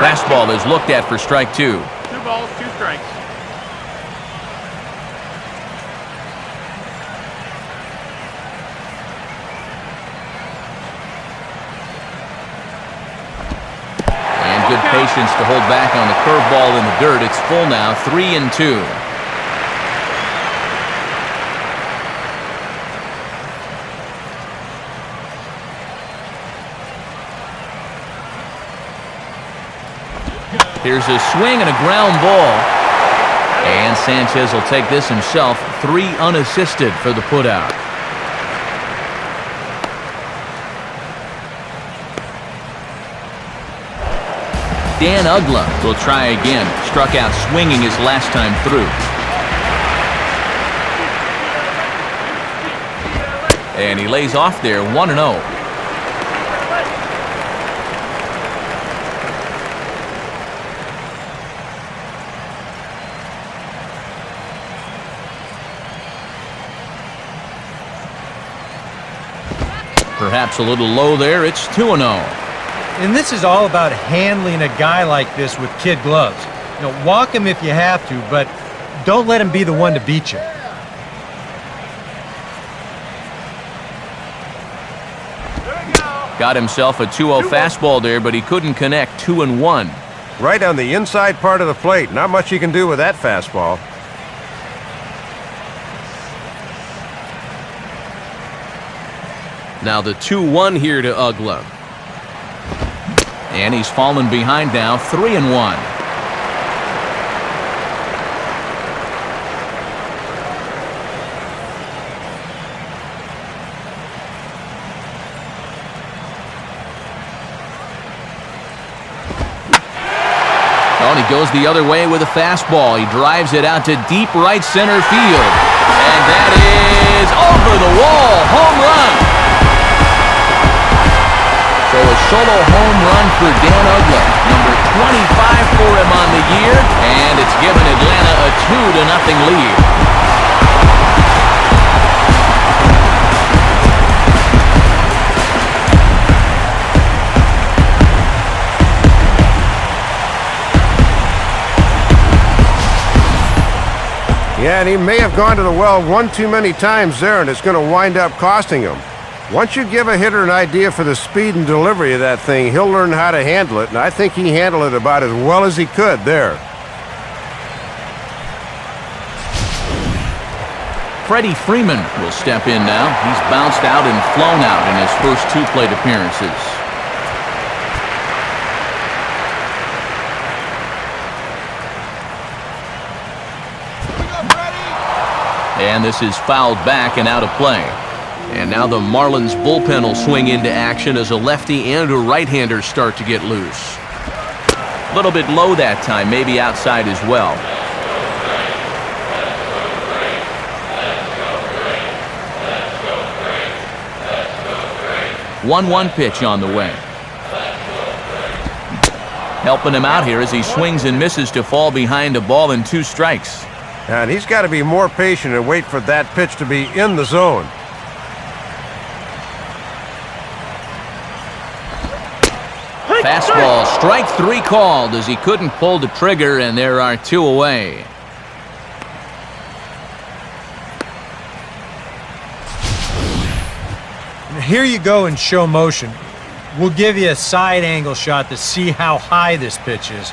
Fastball is looked at for strike 2. 2 balls, 2 strikes. And good patience to hold back on the curveball in the dirt. It's full now, 3-2. Here's a swing and a ground ball. And Sanchez will take this himself. 3 unassisted for the putout. Dan Uggla will try again. Struck out swinging his last time through. And he lays off there, 1-0. Perhaps a little low there. It's 2-0. And this is all about handling a guy like this with kid gloves. You know, walk him if you have to, but don't let him be the one to beat you. Got himself a 2-0 fastball there, but he couldn't connect. 2-1. Right on the inside part of the plate. Not much you can do with that fastball. Now the 2-1 here to Uggla. And he's fallen behind now, 3-1. Oh, and he goes the other way with a fastball. He drives it out to deep right center field. And that is over the wall. Home run. So a solo home run for Dan Uggla, number 25 for him on the year, and it's given Atlanta a 2-0 lead. Yeah, and he may have gone to the well one too many times there, and it's going to wind up costing him. Once you give a hitter an idea for the speed and delivery of that thing, he'll learn how to handle it, and I think he handled it about as well as he could there. Freddie Freeman will step in now. He's bounced out and flown out in his first 2 plate appearances. And this is fouled back and out of play. And now the Marlins bullpen will swing into action as a lefty and a right-hander start to get loose. A little bit low that time, maybe outside as well. 1-1 pitch on the way. Helping him out here as he swings and misses to fall behind a ball and 2 strikes. And he's got to be more patient and wait for that pitch to be in the zone. Fastball, strike 3 called as he couldn't pull the trigger, and there are 2 away. Here you go in show motion. We'll give you a side angle shot to see how high this pitch is.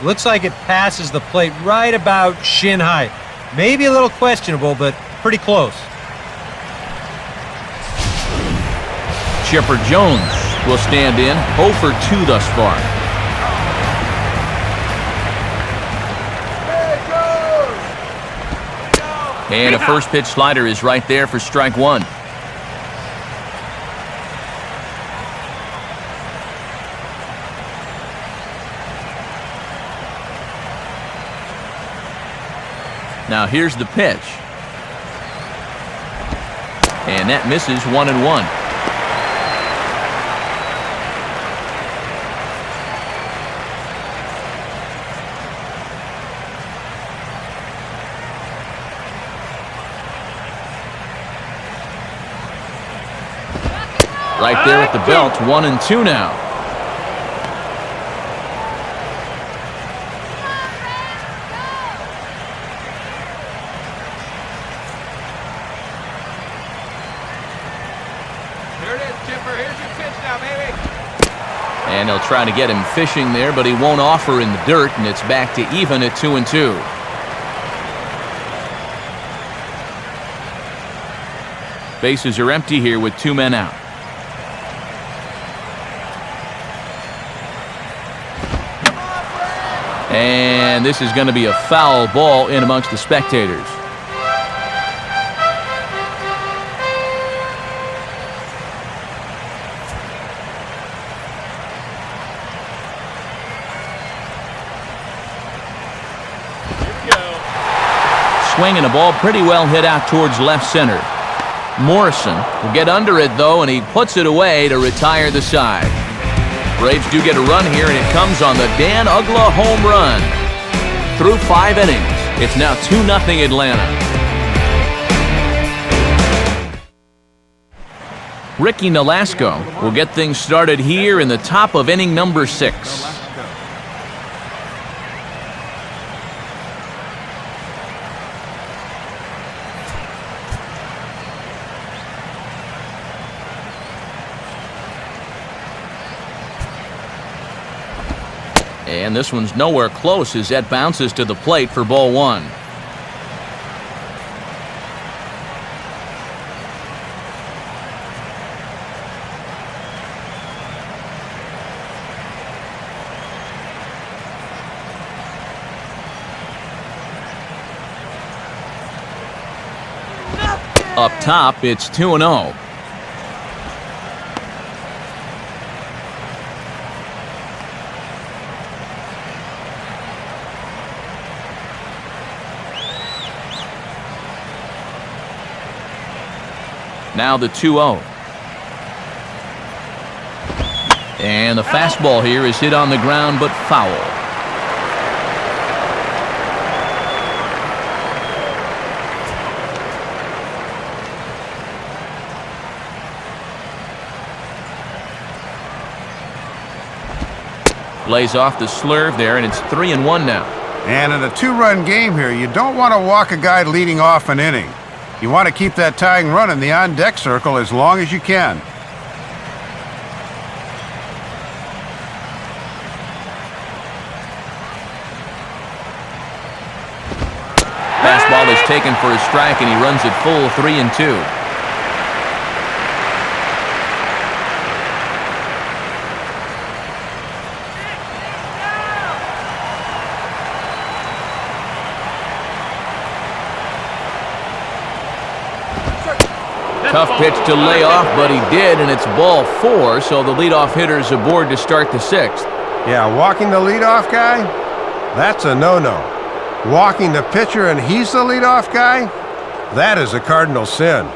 Looks like it passes the plate right about shin high. Maybe a little questionable, but pretty close. Chipper Jones will stand in, 0 for 2 thus far. And a first pitch slider is right there for strike 1. Now here's the pitch. And that misses 1-1. Right there at the belt, 1-2 now. Here it is, Chipper. Here's your pitch now, baby. And he'll try to get him fishing there, but he won't offer in the dirt, and it's back to even at 2-2. Bases are empty here with 2 men out. And this is going to be a foul ball in amongst the spectators. Swinging a ball pretty well hit out towards left center. Morrison will get under it, though, and he puts it away to retire the side. Braves do get a run here, and it comes on the Dan Uggla home run. Through 5 innings, it's now 2-0 Atlanta. Ricky Nolasco will get things started here in the top of inning number 6. And this one's nowhere close as that bounces to the plate for ball 1. Up top, it's 2-0. Now the 2-0. And the fastball here is hit on the ground but foul. Lays off the slurve there, and it's 3-1 now. And in a 2-run game here, you don't want to walk a guy leading off an inning. You want to keep that tying run in the on-deck circle as long as you can. Fastball is taken for a strike, and he runs it full 3-2. tough pitch to lay off, but he did, and it's ball 4, so the leadoff hitter's aboard to start the 6th. Yeah, walking the leadoff guy, that's a no-no. Walking the pitcher and he's the leadoff guy, that is a cardinal sin.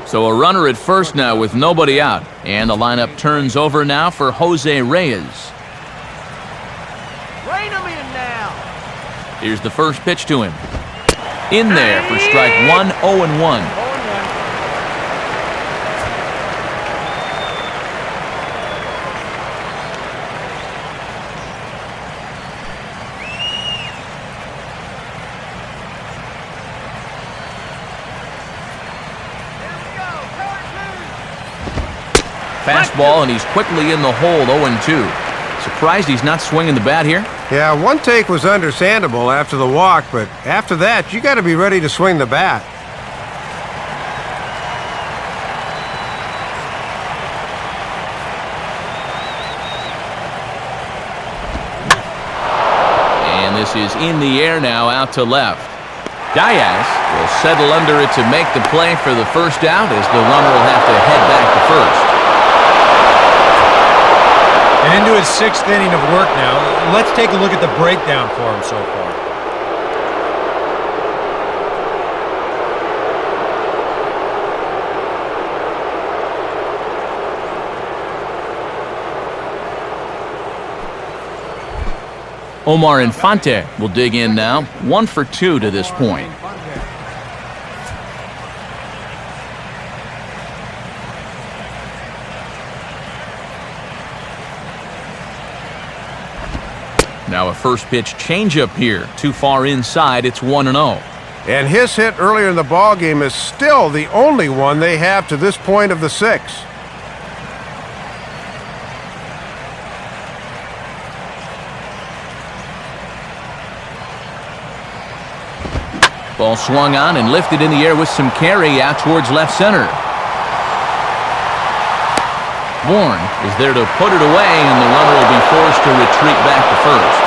So a runner at first now with nobody out, and the lineup turns over now for Jose Reyes. Rein him in now. Here's the first pitch to him. In there for strike 1, 0-1. Fastball, and he's quickly in the hold, 0-2. Surprised he's not swinging the bat here? Yeah, one take was understandable after the walk, but after that, you got to be ready to swing the bat. And this is in the air now, out to left. Diaz will settle under it to make the play for the first out, as the runner will have to head back to first. And into his 6th inning of work now. Let's take a look at the breakdown for him so far. Omar Infante will dig in now, 1 for 2 to this point. Now a first pitch changeup here. Too far inside, it's 1-0. And his hit earlier in the ballgame is still the only one they have to this point of the 6th. Ball swung on and lifted in the air with some carry out towards left center. Bourne is there to put it away, and the runner will be forced to retreat back to first.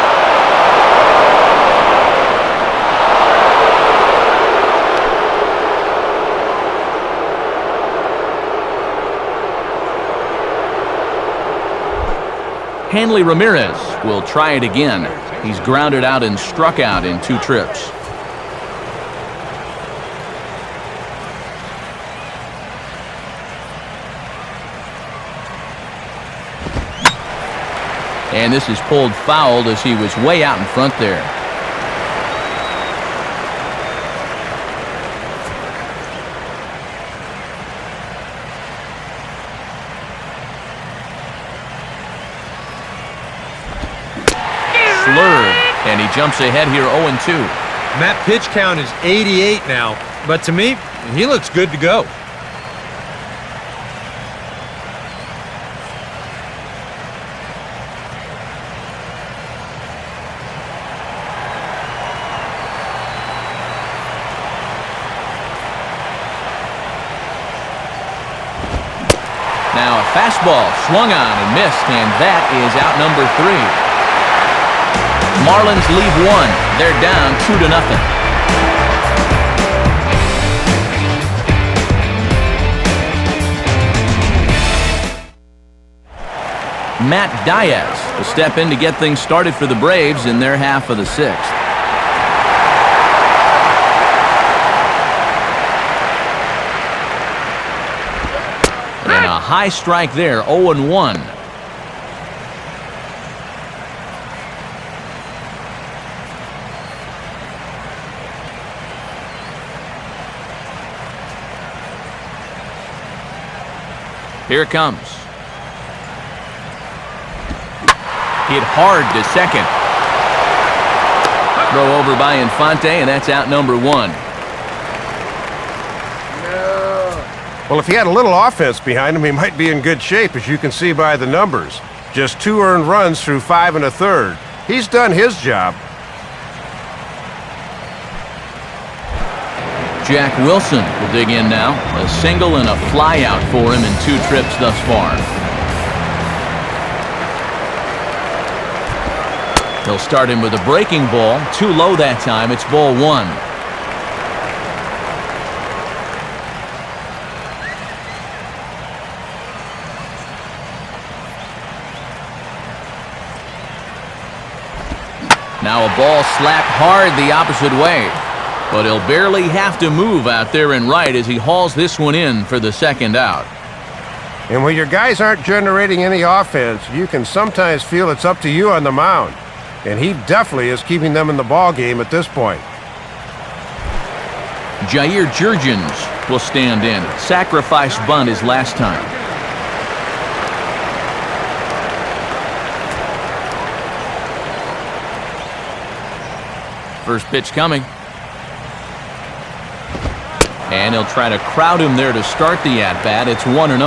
Hanley Ramirez will try it again. He's grounded out and struck out in 2 trips. And this is pulled foul as he was way out in front there. Slurred, and he jumps ahead here 0-2. That pitch count is 88 now, but to me, he looks good to go. Now a fastball swung on and missed, and that is out number 3. Marlins leave 1. They're down 2-0. Matt Diaz will step in to get things started for the Braves in their half of the 6th. And a high strike there, 0-1. Here it comes. Hit hard to second. Throw over by Infante, and that's out number 1. Well, if he had a little offense behind him, he might be in good shape, as you can see by the numbers. Just 2 earned runs through 5 1/3. He's done his job. Jack Wilson will dig in now. A single and a fly out for him in 2 trips thus far. He'll start him with a breaking ball. Too low that time. It's ball 1. Now a ball slapped hard the opposite way. But he'll barely have to move out there in right as he hauls this one in for the second out. And when your guys aren't generating any offense, you can sometimes feel it's up to you on the mound. And he definitely is keeping them in the ball game at this point. Jair Jurgens will stand in. Sacrifice bunt his last time. First pitch coming. And he'll try to crowd him there to start the at-bat. It's 1-0.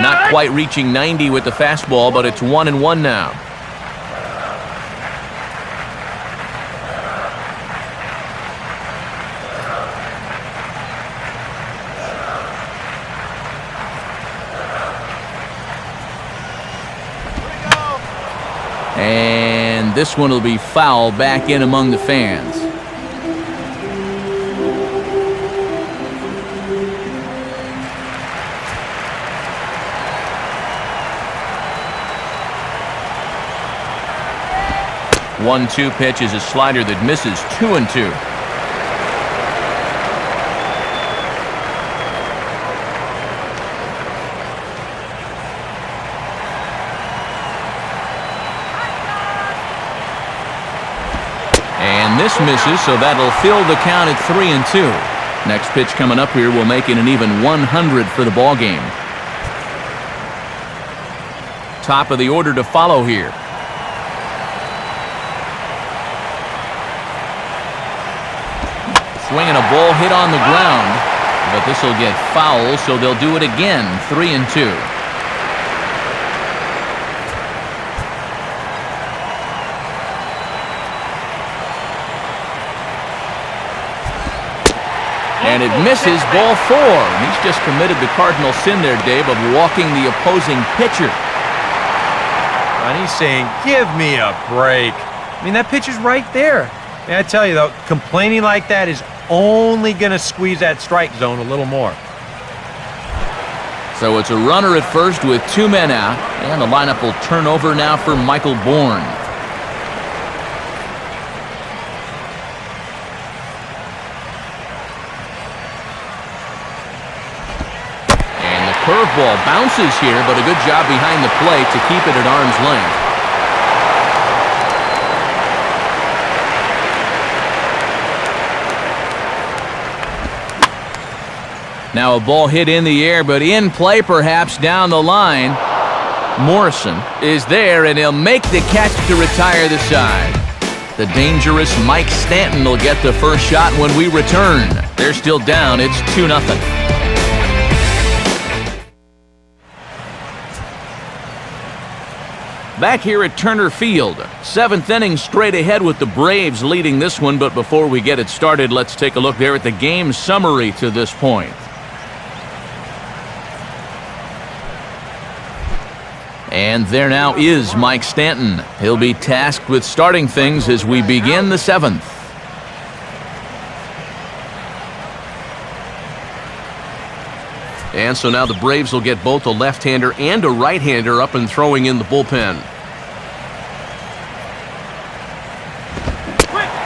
Not quite reaching 90 with the fastball, but it's 1-1 now. And this one will be foul back in among the fans. One-two pitch is a slider that misses. 2-2. And this misses, so that'll fill the count at 3-2. Next pitch coming up here will make it an even 100 for the ball game. Top of the order to follow here. Swinging a ball hit on the ground, but this will get foul, so they'll do it again. 3-2. And it misses, ball 4. He's just committed the cardinal sin there, Dave, of walking the opposing pitcher. And he's saying, give me a break. I mean, that pitch is right there. And I tell you, though, complaining like that is only going to squeeze that strike zone a little more. So it's a runner at first with 2 men out, and the lineup will turn over now for Michael Bourne. And the curveball bounces here, but a good job behind the plate to keep it at arm's length. Now a ball hit in the air, but in play perhaps down the line. Morrison is there, and he'll make the catch to retire the side. The dangerous Mike Stanton will get the first shot when we return. They're still down. It's 2-0. Back here at Turner Field, 7th inning straight ahead with the Braves leading this one. But before we get it started, let's take a look there at the game summary to this point. And there now is Mike Stanton. He'll be tasked with starting things as we begin the 7th. And so now the Braves will get both a left-hander and a right-hander up and throwing in the bullpen.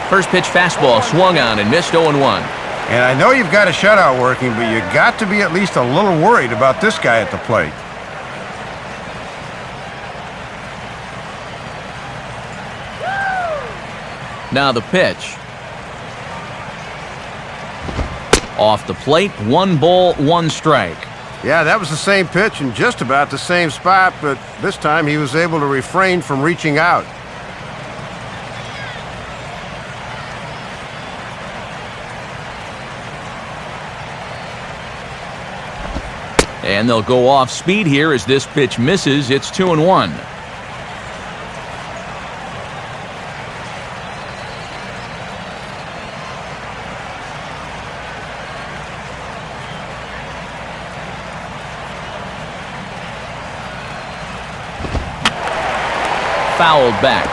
First pitch fastball swung on and missed 0-1. And I know you've got a shutout working, but you got to be at least a little worried about this guy at the plate. Now the pitch. Off the plate, 1 ball, 1 strike. Yeah, that was the same pitch in just about the same spot, but this time he was able to refrain from reaching out. And they'll go off speed here as this pitch misses. It's 2-1. Fouled back.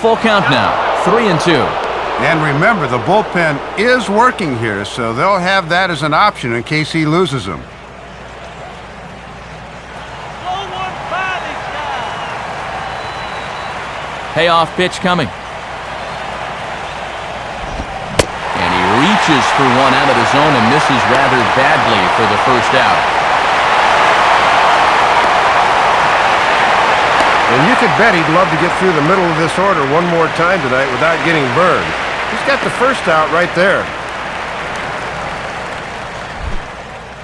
full count now, 3-2. And remember, the bullpen is working here, so they'll have that as an option in case he loses them. Payoff pitch coming. And he reaches for one out of the zone and misses rather badly for the first out. And you could bet he'd love to get through the middle of this order one more time tonight without getting burned. He's got the first out right there.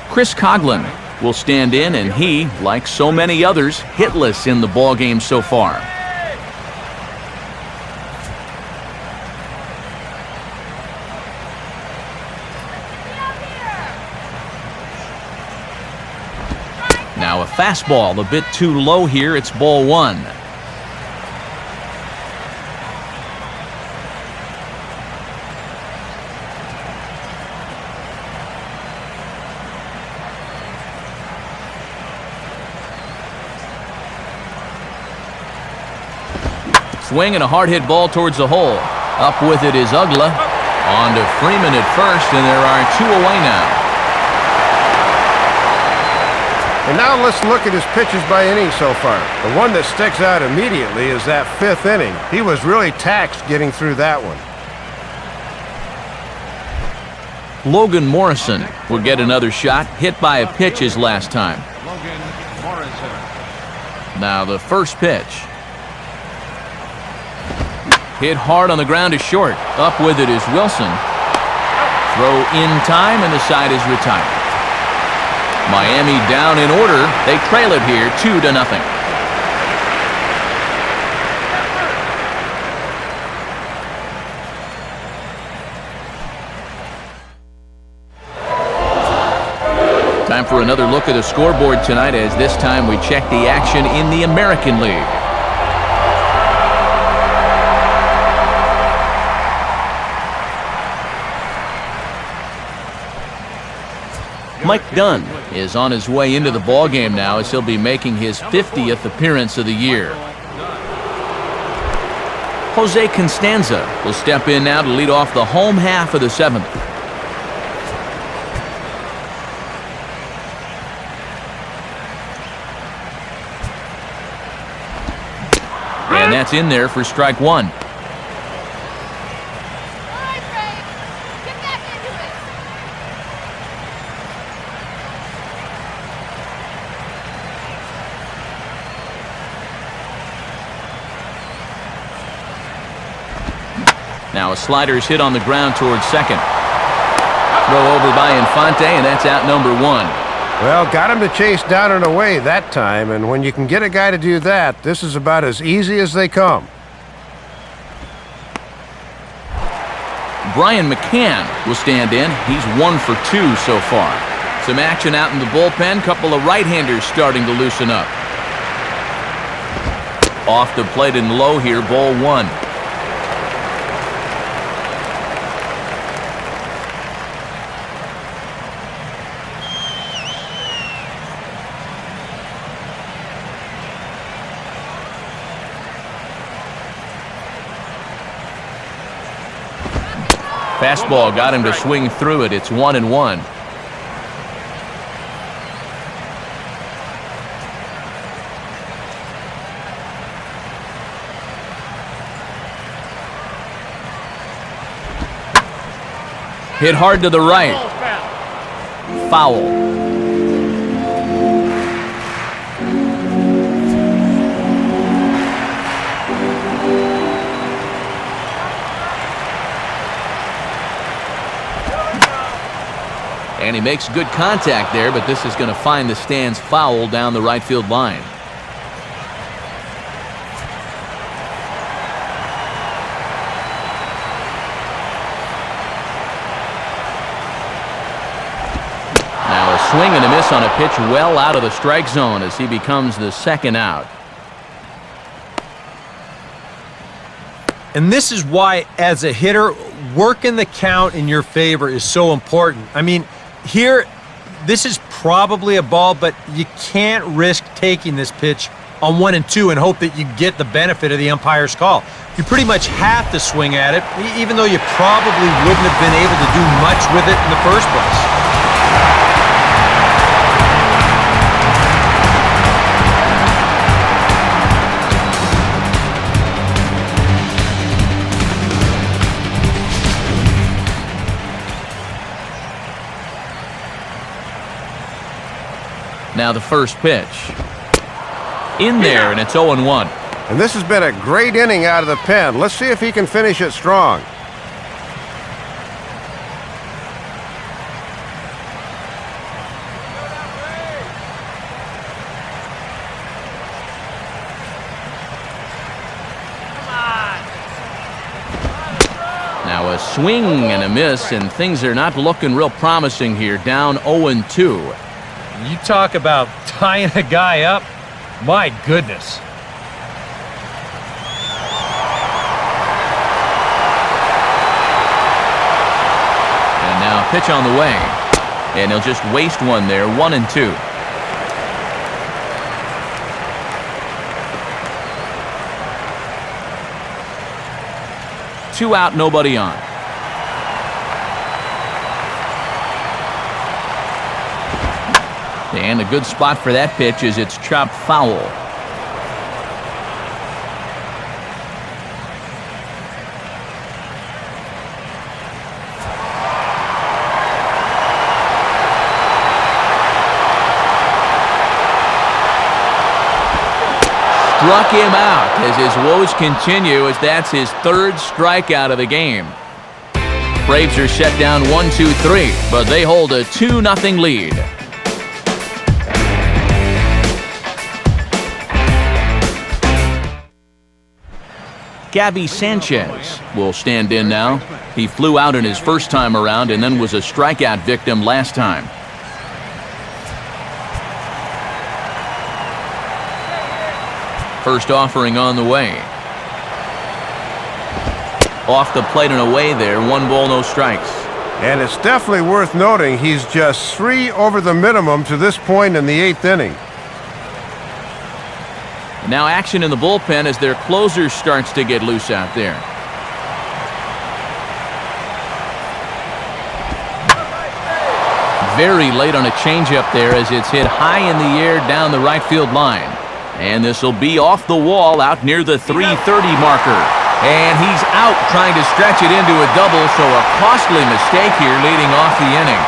Chris Coughlin will stand in, and he, like so many others, hitless in the ballgame so far. Now a fastball a bit too low here. It's ball one. Swing and a hard hit ball towards the hole. Up with it is Ugla. On to Freeman at first, and there are two away now. And now let's look at his pitches by inning so far. The one that sticks out immediately is that fifth inning. He was really taxed getting through that one. Logan Morrison will get another shot, hit by a pitch his last time. Logan Morrison. Now the first pitch. Hit hard on the ground to short. Up with it is Wilson. Throw in time, and the side is retired. Miami down in order. They trail it here 2-0. Time for another look at the scoreboard tonight, as this time we check the action in the American League. Mike Dunn is on his way into the ballgame now, as he'll be making his 50th appearance of the year. Jose Constanza will step in now to lead off the home half of the seventh. And that's in there for strike one. Now a slider's hit on the ground towards second. Throw over by Infante, and that's out number one. Well, got him to chase down and away that time, and when you can get a guy to do that, this is about as easy as they come. Brian McCann will stand in. He's 1 for 2 so far. Some action out in the bullpen. Couple of right-handers starting to loosen up. Off the plate and low here, ball one. Fastball got him to swing through it. It's 1-1. Hit hard to the right. Foul. And he makes good contact there, but this is going to find the stands foul down the right field line. Now a swing and a miss on a pitch well out of the strike zone as he becomes the second out. And this is why, as a hitter, working the count in your favor is so important. I mean, here, this is probably a ball, but you can't risk taking this pitch on 1 and 2 and hope that you get the benefit of the umpire's call. You pretty much have to swing at it, even though you probably wouldn't have been able to do much with it in the first place. Now the first pitch. In there, and it's 0-1. And this has been a great inning out of the pen. Let's see if he can finish it strong. Now a swing and a miss, and things are not looking real promising here. Down 0-2. You talk about tying a guy up. My goodness. And now a pitch on the way. And he'll just waste one there. 1-2. Two out, nobody on. And a good spot for that pitch is it's chopped foul. Struck him out as his woes continue, as that's his third strikeout of the game. Braves are set down 1-2-3, but they hold a 2-0 lead. Gabby Sanchez will stand in now. He flew out in his first time around and then was a strikeout victim last time. First offering on the way. Off the plate and away there. 1 ball, no strikes. And it's definitely worth noting he's just 3 over the minimum to this point in the 8th inning. Now action in the bullpen as their closer starts to get loose out there. Very late on a changeup there as it's hit high in the air down the right field line. And this will be off the wall out near the 330 marker. And he's out trying to stretch it into a double, so a costly mistake here leading off the inning.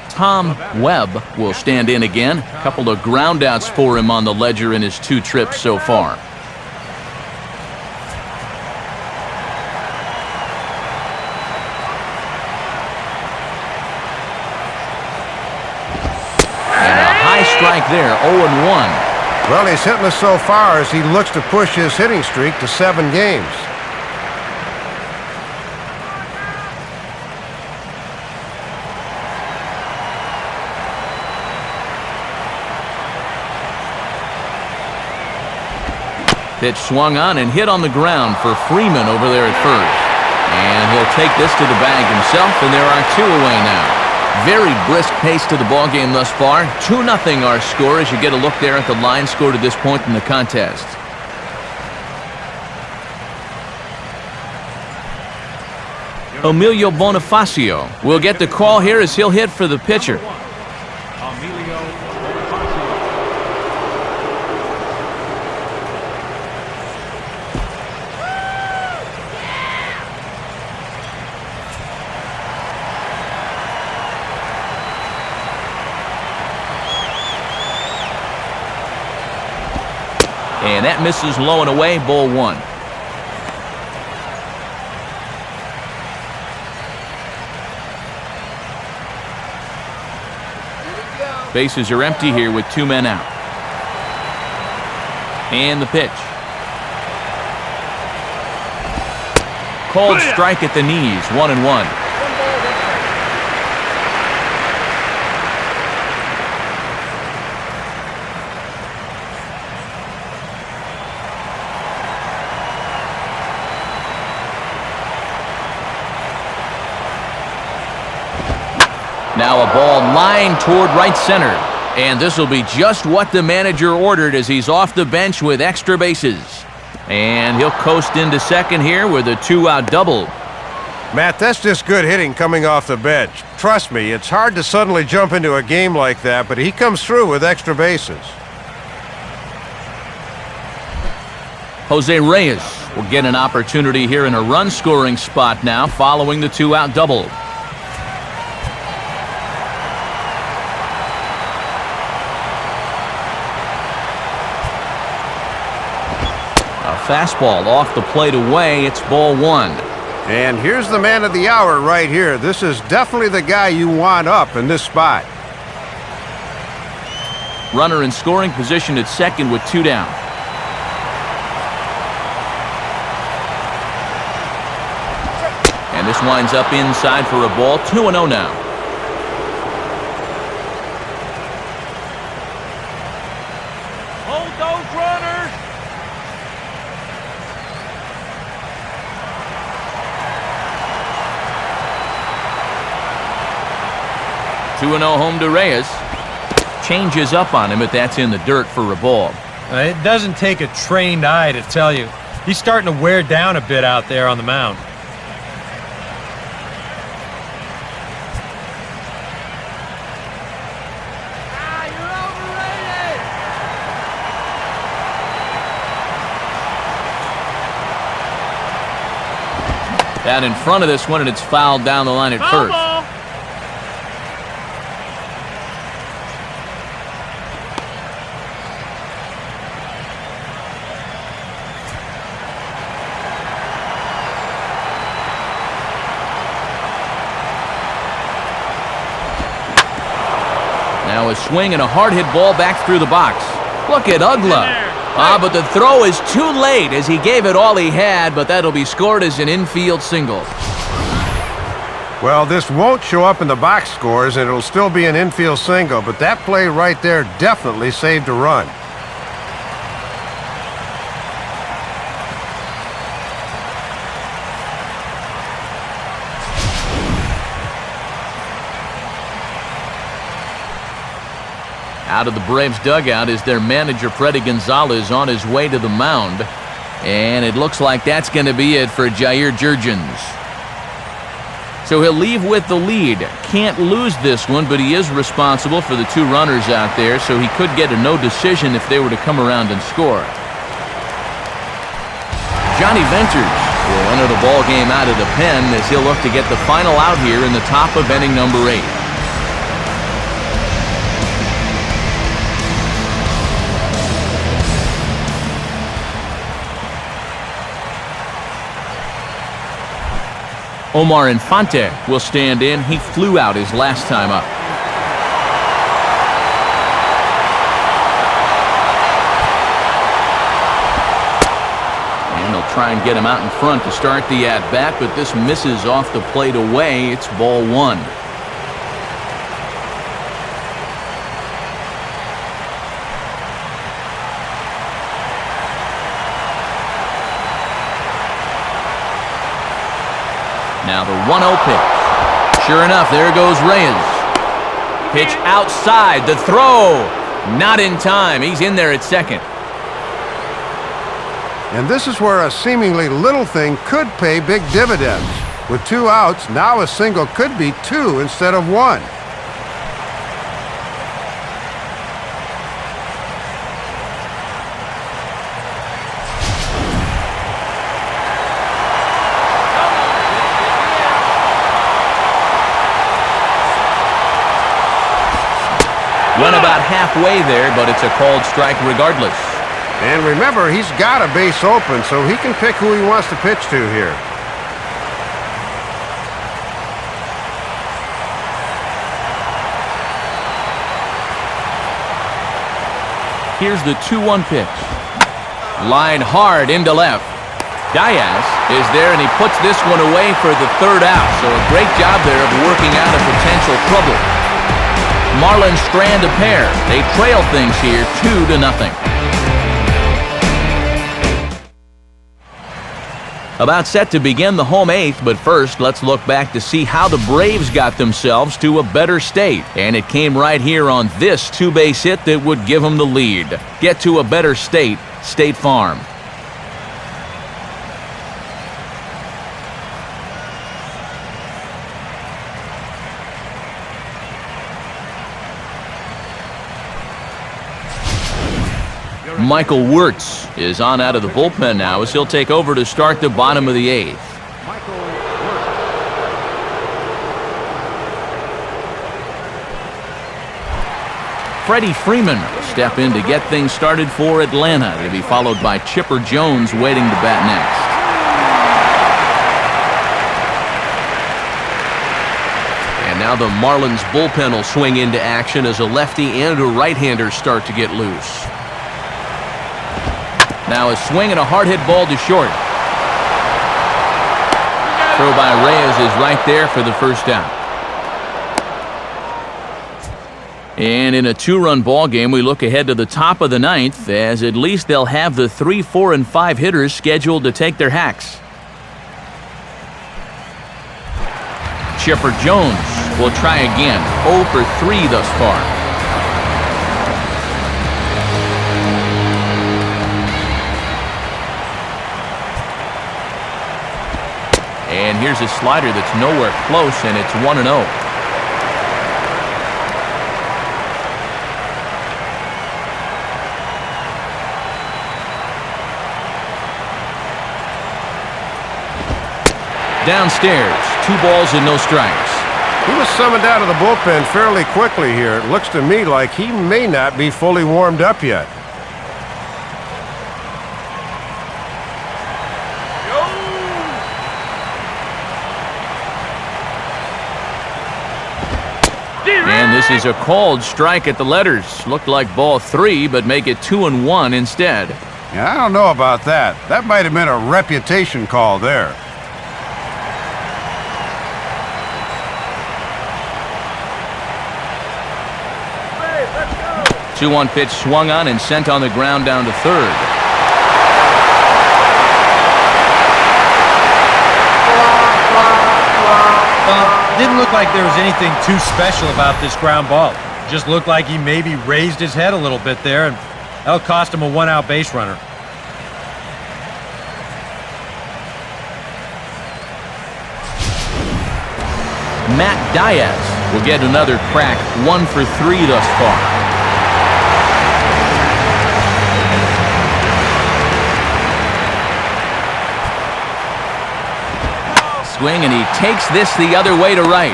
Tom Webb will stand in again. A couple of groundouts for him on the ledger in his 2 trips so far. And a high strike there, 0-1. Well, he's hitting us so far as he looks to push his hitting streak to 7 games. Pitch swung on and hit on the ground for Freeman over there at first. And he'll take this to the bag himself, and there are 2 away now. Very brisk pace to the ballgame thus far. 2-0 our score as you get a look there at the line score to this point in the contest. Emilio Bonifacio will get the call here as he'll hit for the pitcher. And that misses low and away, ball 1. Bases are empty here with 2 men out. And the pitch. Called strike at the knees, 1-1. Now a ball lined toward right center. And this will be just what the manager ordered as he's off the bench with extra bases. And he'll coast into second here with a 2-out double. Matt, that's just good hitting coming off the bench. Trust me, it's hard to suddenly jump into a game like that, but he comes through with extra bases. Jose Reyes will get an opportunity here in a run-scoring spot now following the 2-out double. A fastball off the plate away. It's ball 1. And here's the man of the hour right here. This is definitely the guy you want up in this spot. Runner in scoring position at second with 2 down. And this winds up inside for a ball. 2-0 now. Hold those runners. Two 2-0 home to Reyes. Changes up on him, but that's in the dirt for a ball. It doesn't take a trained eye to tell you. He's starting to wear down a bit out there on the mound. Down in front of this one, and it's fouled down the line at first. Ball. Now a swing and a hard hit ball back through the box. Look at Ugla. But the throw is too late as he gave it all he had, but that'll be scored as an infield single. Well, this won't show up in the box scores, and it'll still be an infield single, but that play right there definitely saved a run. Out of the Braves dugout is their manager, Freddie Gonzalez, on his way to the mound. And it looks like that's going to be it for Jair Jurgens. So he'll leave with the lead. Can't lose this one, but he is responsible for the 2 runners out there, so he could get a no decision if they were to come around and score. Johnny Venters will enter the ball game out of the pen as he'll look to get the final out here in the top of inning number 8. Omar Infante will stand in. He flew out his last time up. And they'll try and get him out in front to start the at-bat, but this misses off the plate away. It's ball 1. Now the 1-0 pitch. Sure enough, there goes Reyes. Pitch outside, the throw. Not in time. He's in there at second. And this is where a seemingly little thing could pay big dividends. With 2 outs, now a single could be 2 instead of 1. Went about halfway there, but it's a called strike regardless. And remember, he's got a base open, so he can pick who he wants to pitch to here. Here's the 2-1 pitch. Line hard into left. Diaz is there, and he puts this one away for the 3rd out. So a great job there of working out a potential trouble. Marlins strand a pair. They trail things here 2-0. About set to begin the home eighth, but first, let's look back to see how the Braves got themselves to a better state. And it came right here on this two-base hit that would give them the lead. Get to a better state, State Farm. Michael Wirtz is on out of the bullpen now as he'll take over to start the bottom of the eighth. Freddie Freeman will step in to get things started for Atlanta, to be followed by Chipper Jones waiting to bat next. And now the Marlins bullpen will swing into action as a lefty and a right-hander start to get loose. Now a swing and a hard-hit ball to short. Throw by Reyes is right there for the first out. And in a two-run ball game, we look ahead to the top of the ninth, as at least they'll have the 3, 4, and 5 hitters scheduled to take their hacks. Chipper Jones will try again, 0 for 3 thus far. And here's a slider that's nowhere close, and it's 1-0. Downstairs, 2 balls and no strikes. He was summoned out of the bullpen fairly quickly here. It looks to me like he may not be fully warmed up yet. And this is a called strike at the letters. Looked like ball 3, but make it 2-1 instead. Yeah, I don't know about that. That might have been a reputation call there. 2-1 pitch swung on and sent on the ground down to third. Didn't look like there was anything too special about this ground ball. Just looked like he maybe raised his head a little bit there, and that'll cost him a 1-out base runner. Matt Diaz will get another crack, 1 for 3 thus far. Swing, and he takes this the other way to right.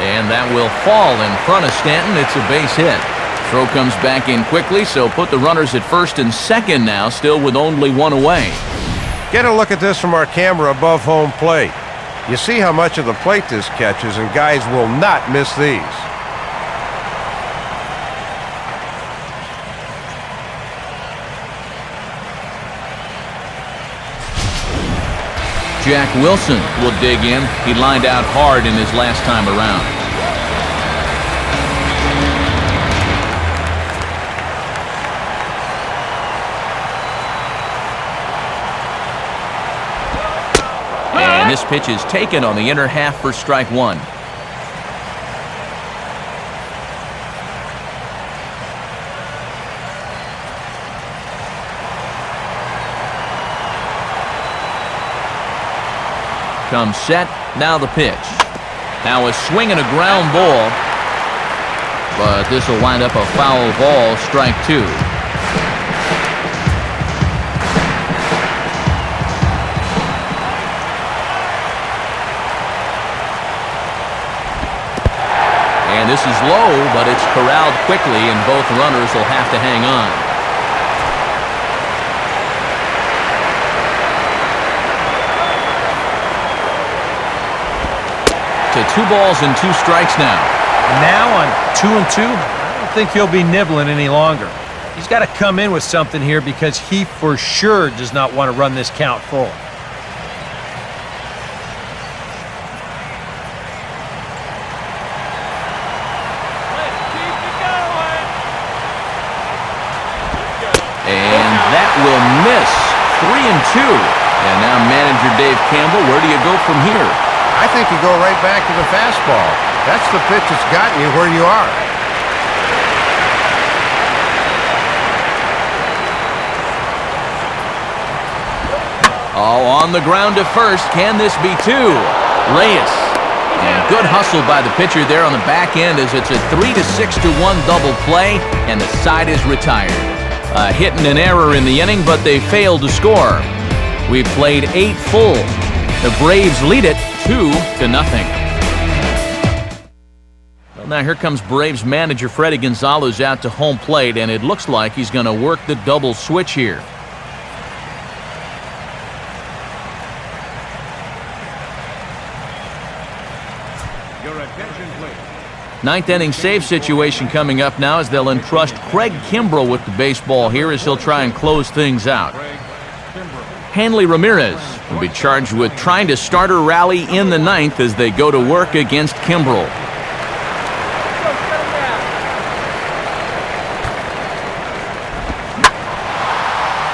And that will fall in front of Stanton. It's a base hit. Throw comes back in quickly, so put the runners at first and second now, still with only 1 away. Get a look at this from our camera above home plate. You see how much of the plate this catches, and guys will not miss these. Jack Wilson will dig in. He lined out hard in his last time around. And this pitch is taken on the inner half for strike 1. Comes set, now the pitch. Now a swing and a ground ball, but this will wind up a foul ball, strike 2. And this is low, but it's corralled quickly, and both runners will have to hang on. To 2 balls and 2 strikes now. And now on 2-2, I don't think he'll be nibbling any longer. He's got to come in with something here because he for sure does not want to run this count full. And that will miss. 3-2. And now manager Dave Campbell, where do you go from here? I think you go right back to the fastball. That's the pitch that's gotten you where you are. Oh, on the ground to first. Can this be two? Reyes. And good hustle by the pitcher there on the back end as it's a 3-6-1 double play, and the side is retired. A hit and an error in the inning, but they failed to score. We played 8 full. The Braves lead it 2-0. Well, now here comes Braves manager Freddie Gonzalez out to home plate, and it looks like he's going to work the double switch here. Ninth inning save situation coming up now as they'll entrust Craig Kimbrell with the baseball here as he'll try and close things out. Hanley Ramirez will be charged with trying to start a rally in the ninth as they go to work against Kimbrell.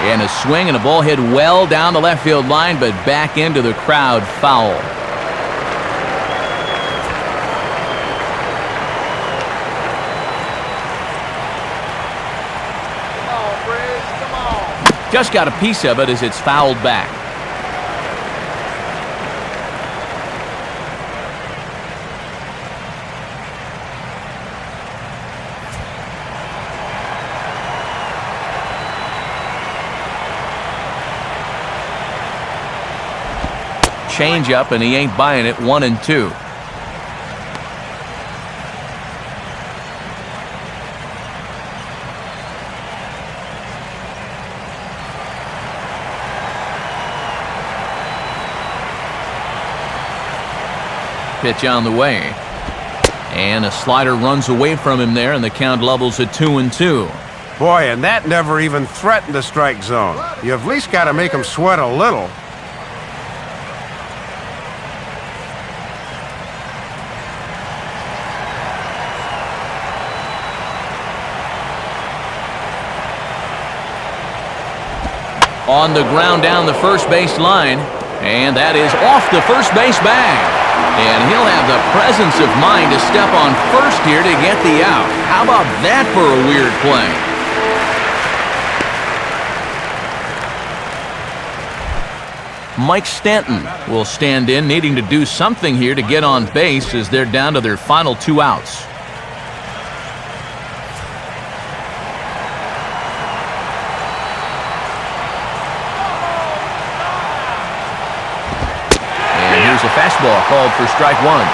And a swing and a ball hit well down the left field line, but back into the crowd, foul. Just got a piece of it as it's fouled back. Change up, and he ain't buying it. 1-2. Pitch on the way, and a slider runs away from him there, and the count levels at 2-2. Boy, and that never even threatened the strike zone. You at least got to make him sweat a little. On the ground down the first base line, and that is off the first base bag. And he'll have the presence of mind to step on first here to get the out. How about that for a weird play? Mike Stanton will stand in, needing to do something here to get on base as they're down to their final 2 outs. A fastball called for strike 1.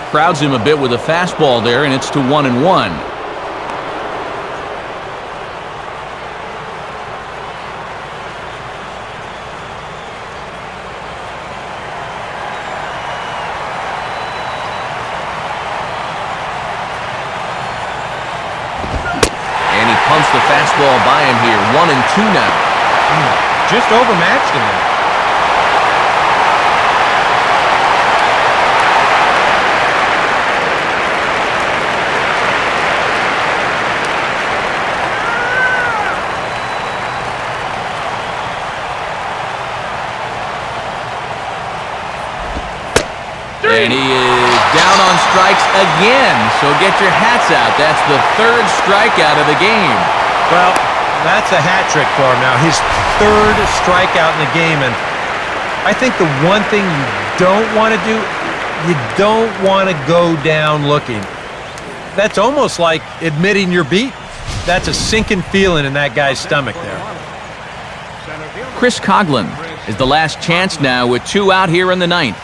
Crowds him a bit with a fastball there, and it's to 1-1. Pumps the fastball by him here. 1-2 now. Just overmatched him there. And he is down on strikes again. So get your hats out. That's the 3rd strikeout of the game. Well, that's a hat trick for him now. His 3rd strikeout in the game. And I think the one thing you don't want to do, you don't want to go down looking. That's almost like admitting you're beat. That's a sinking feeling in that guy's stomach there. Chris Coughlin is the last chance now with 2 out here in the 9th.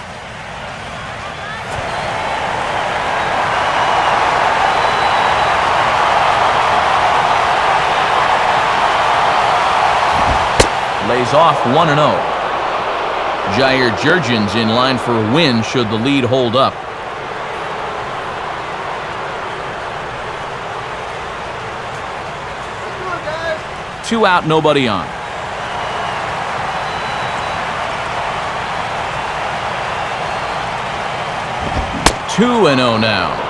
Lays off 1-0. Jair Jurgens in line for a win should the lead hold up. 2 out, nobody on. 2-0 now.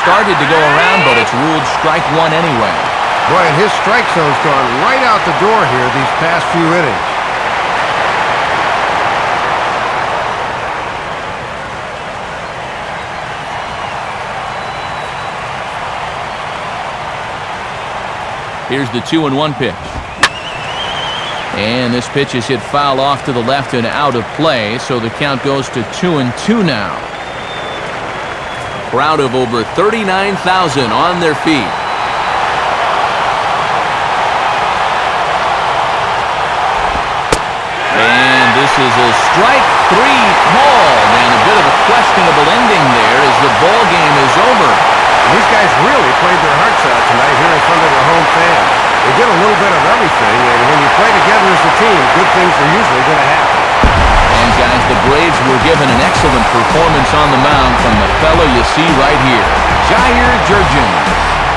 Started to go around, but it's ruled strike one anyway. Boy, and his strike zone's gone right out the door here these past few innings. Here's the 2-1 pitch. And this pitch is hit foul off to the left and out of play, so the count goes to 2-2 now. A crowd of over 39,000 on their feet. And this is a strike 3 call, and a bit of a questionable ending there as the ball game is over. These guys really played their hearts out tonight here in front of their home fans. They did a little bit of everything, and when you play together as a team, good things are usually going to happen. And guys, the Braves were given an excellent performance on the mound from the fellow you see right here, Jair Jurgens.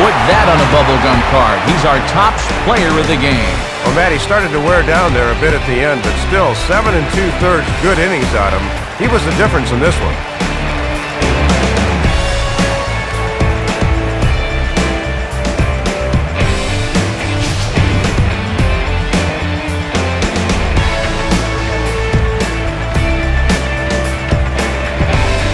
Put that on a bubblegum card. He's our top player of the game. Well, Matt, he started to wear down there a bit at the end, but still 7 2/3 good innings out of him. He was the difference in this one.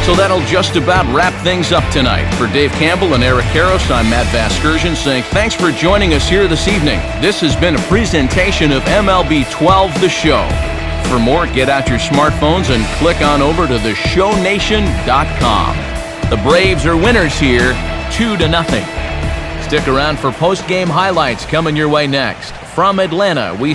So that'll just about wrap things up tonight. For Dave Campbell and Eric Karros, I'm Matt Vasgersian saying thanks for joining us here this evening. This has been a presentation of MLB 12 The Show. For more, get out your smartphones and click on over to theshownation.com. The Braves are winners here, 2-0. Stick around for post-game highlights coming your way next. From Atlanta, we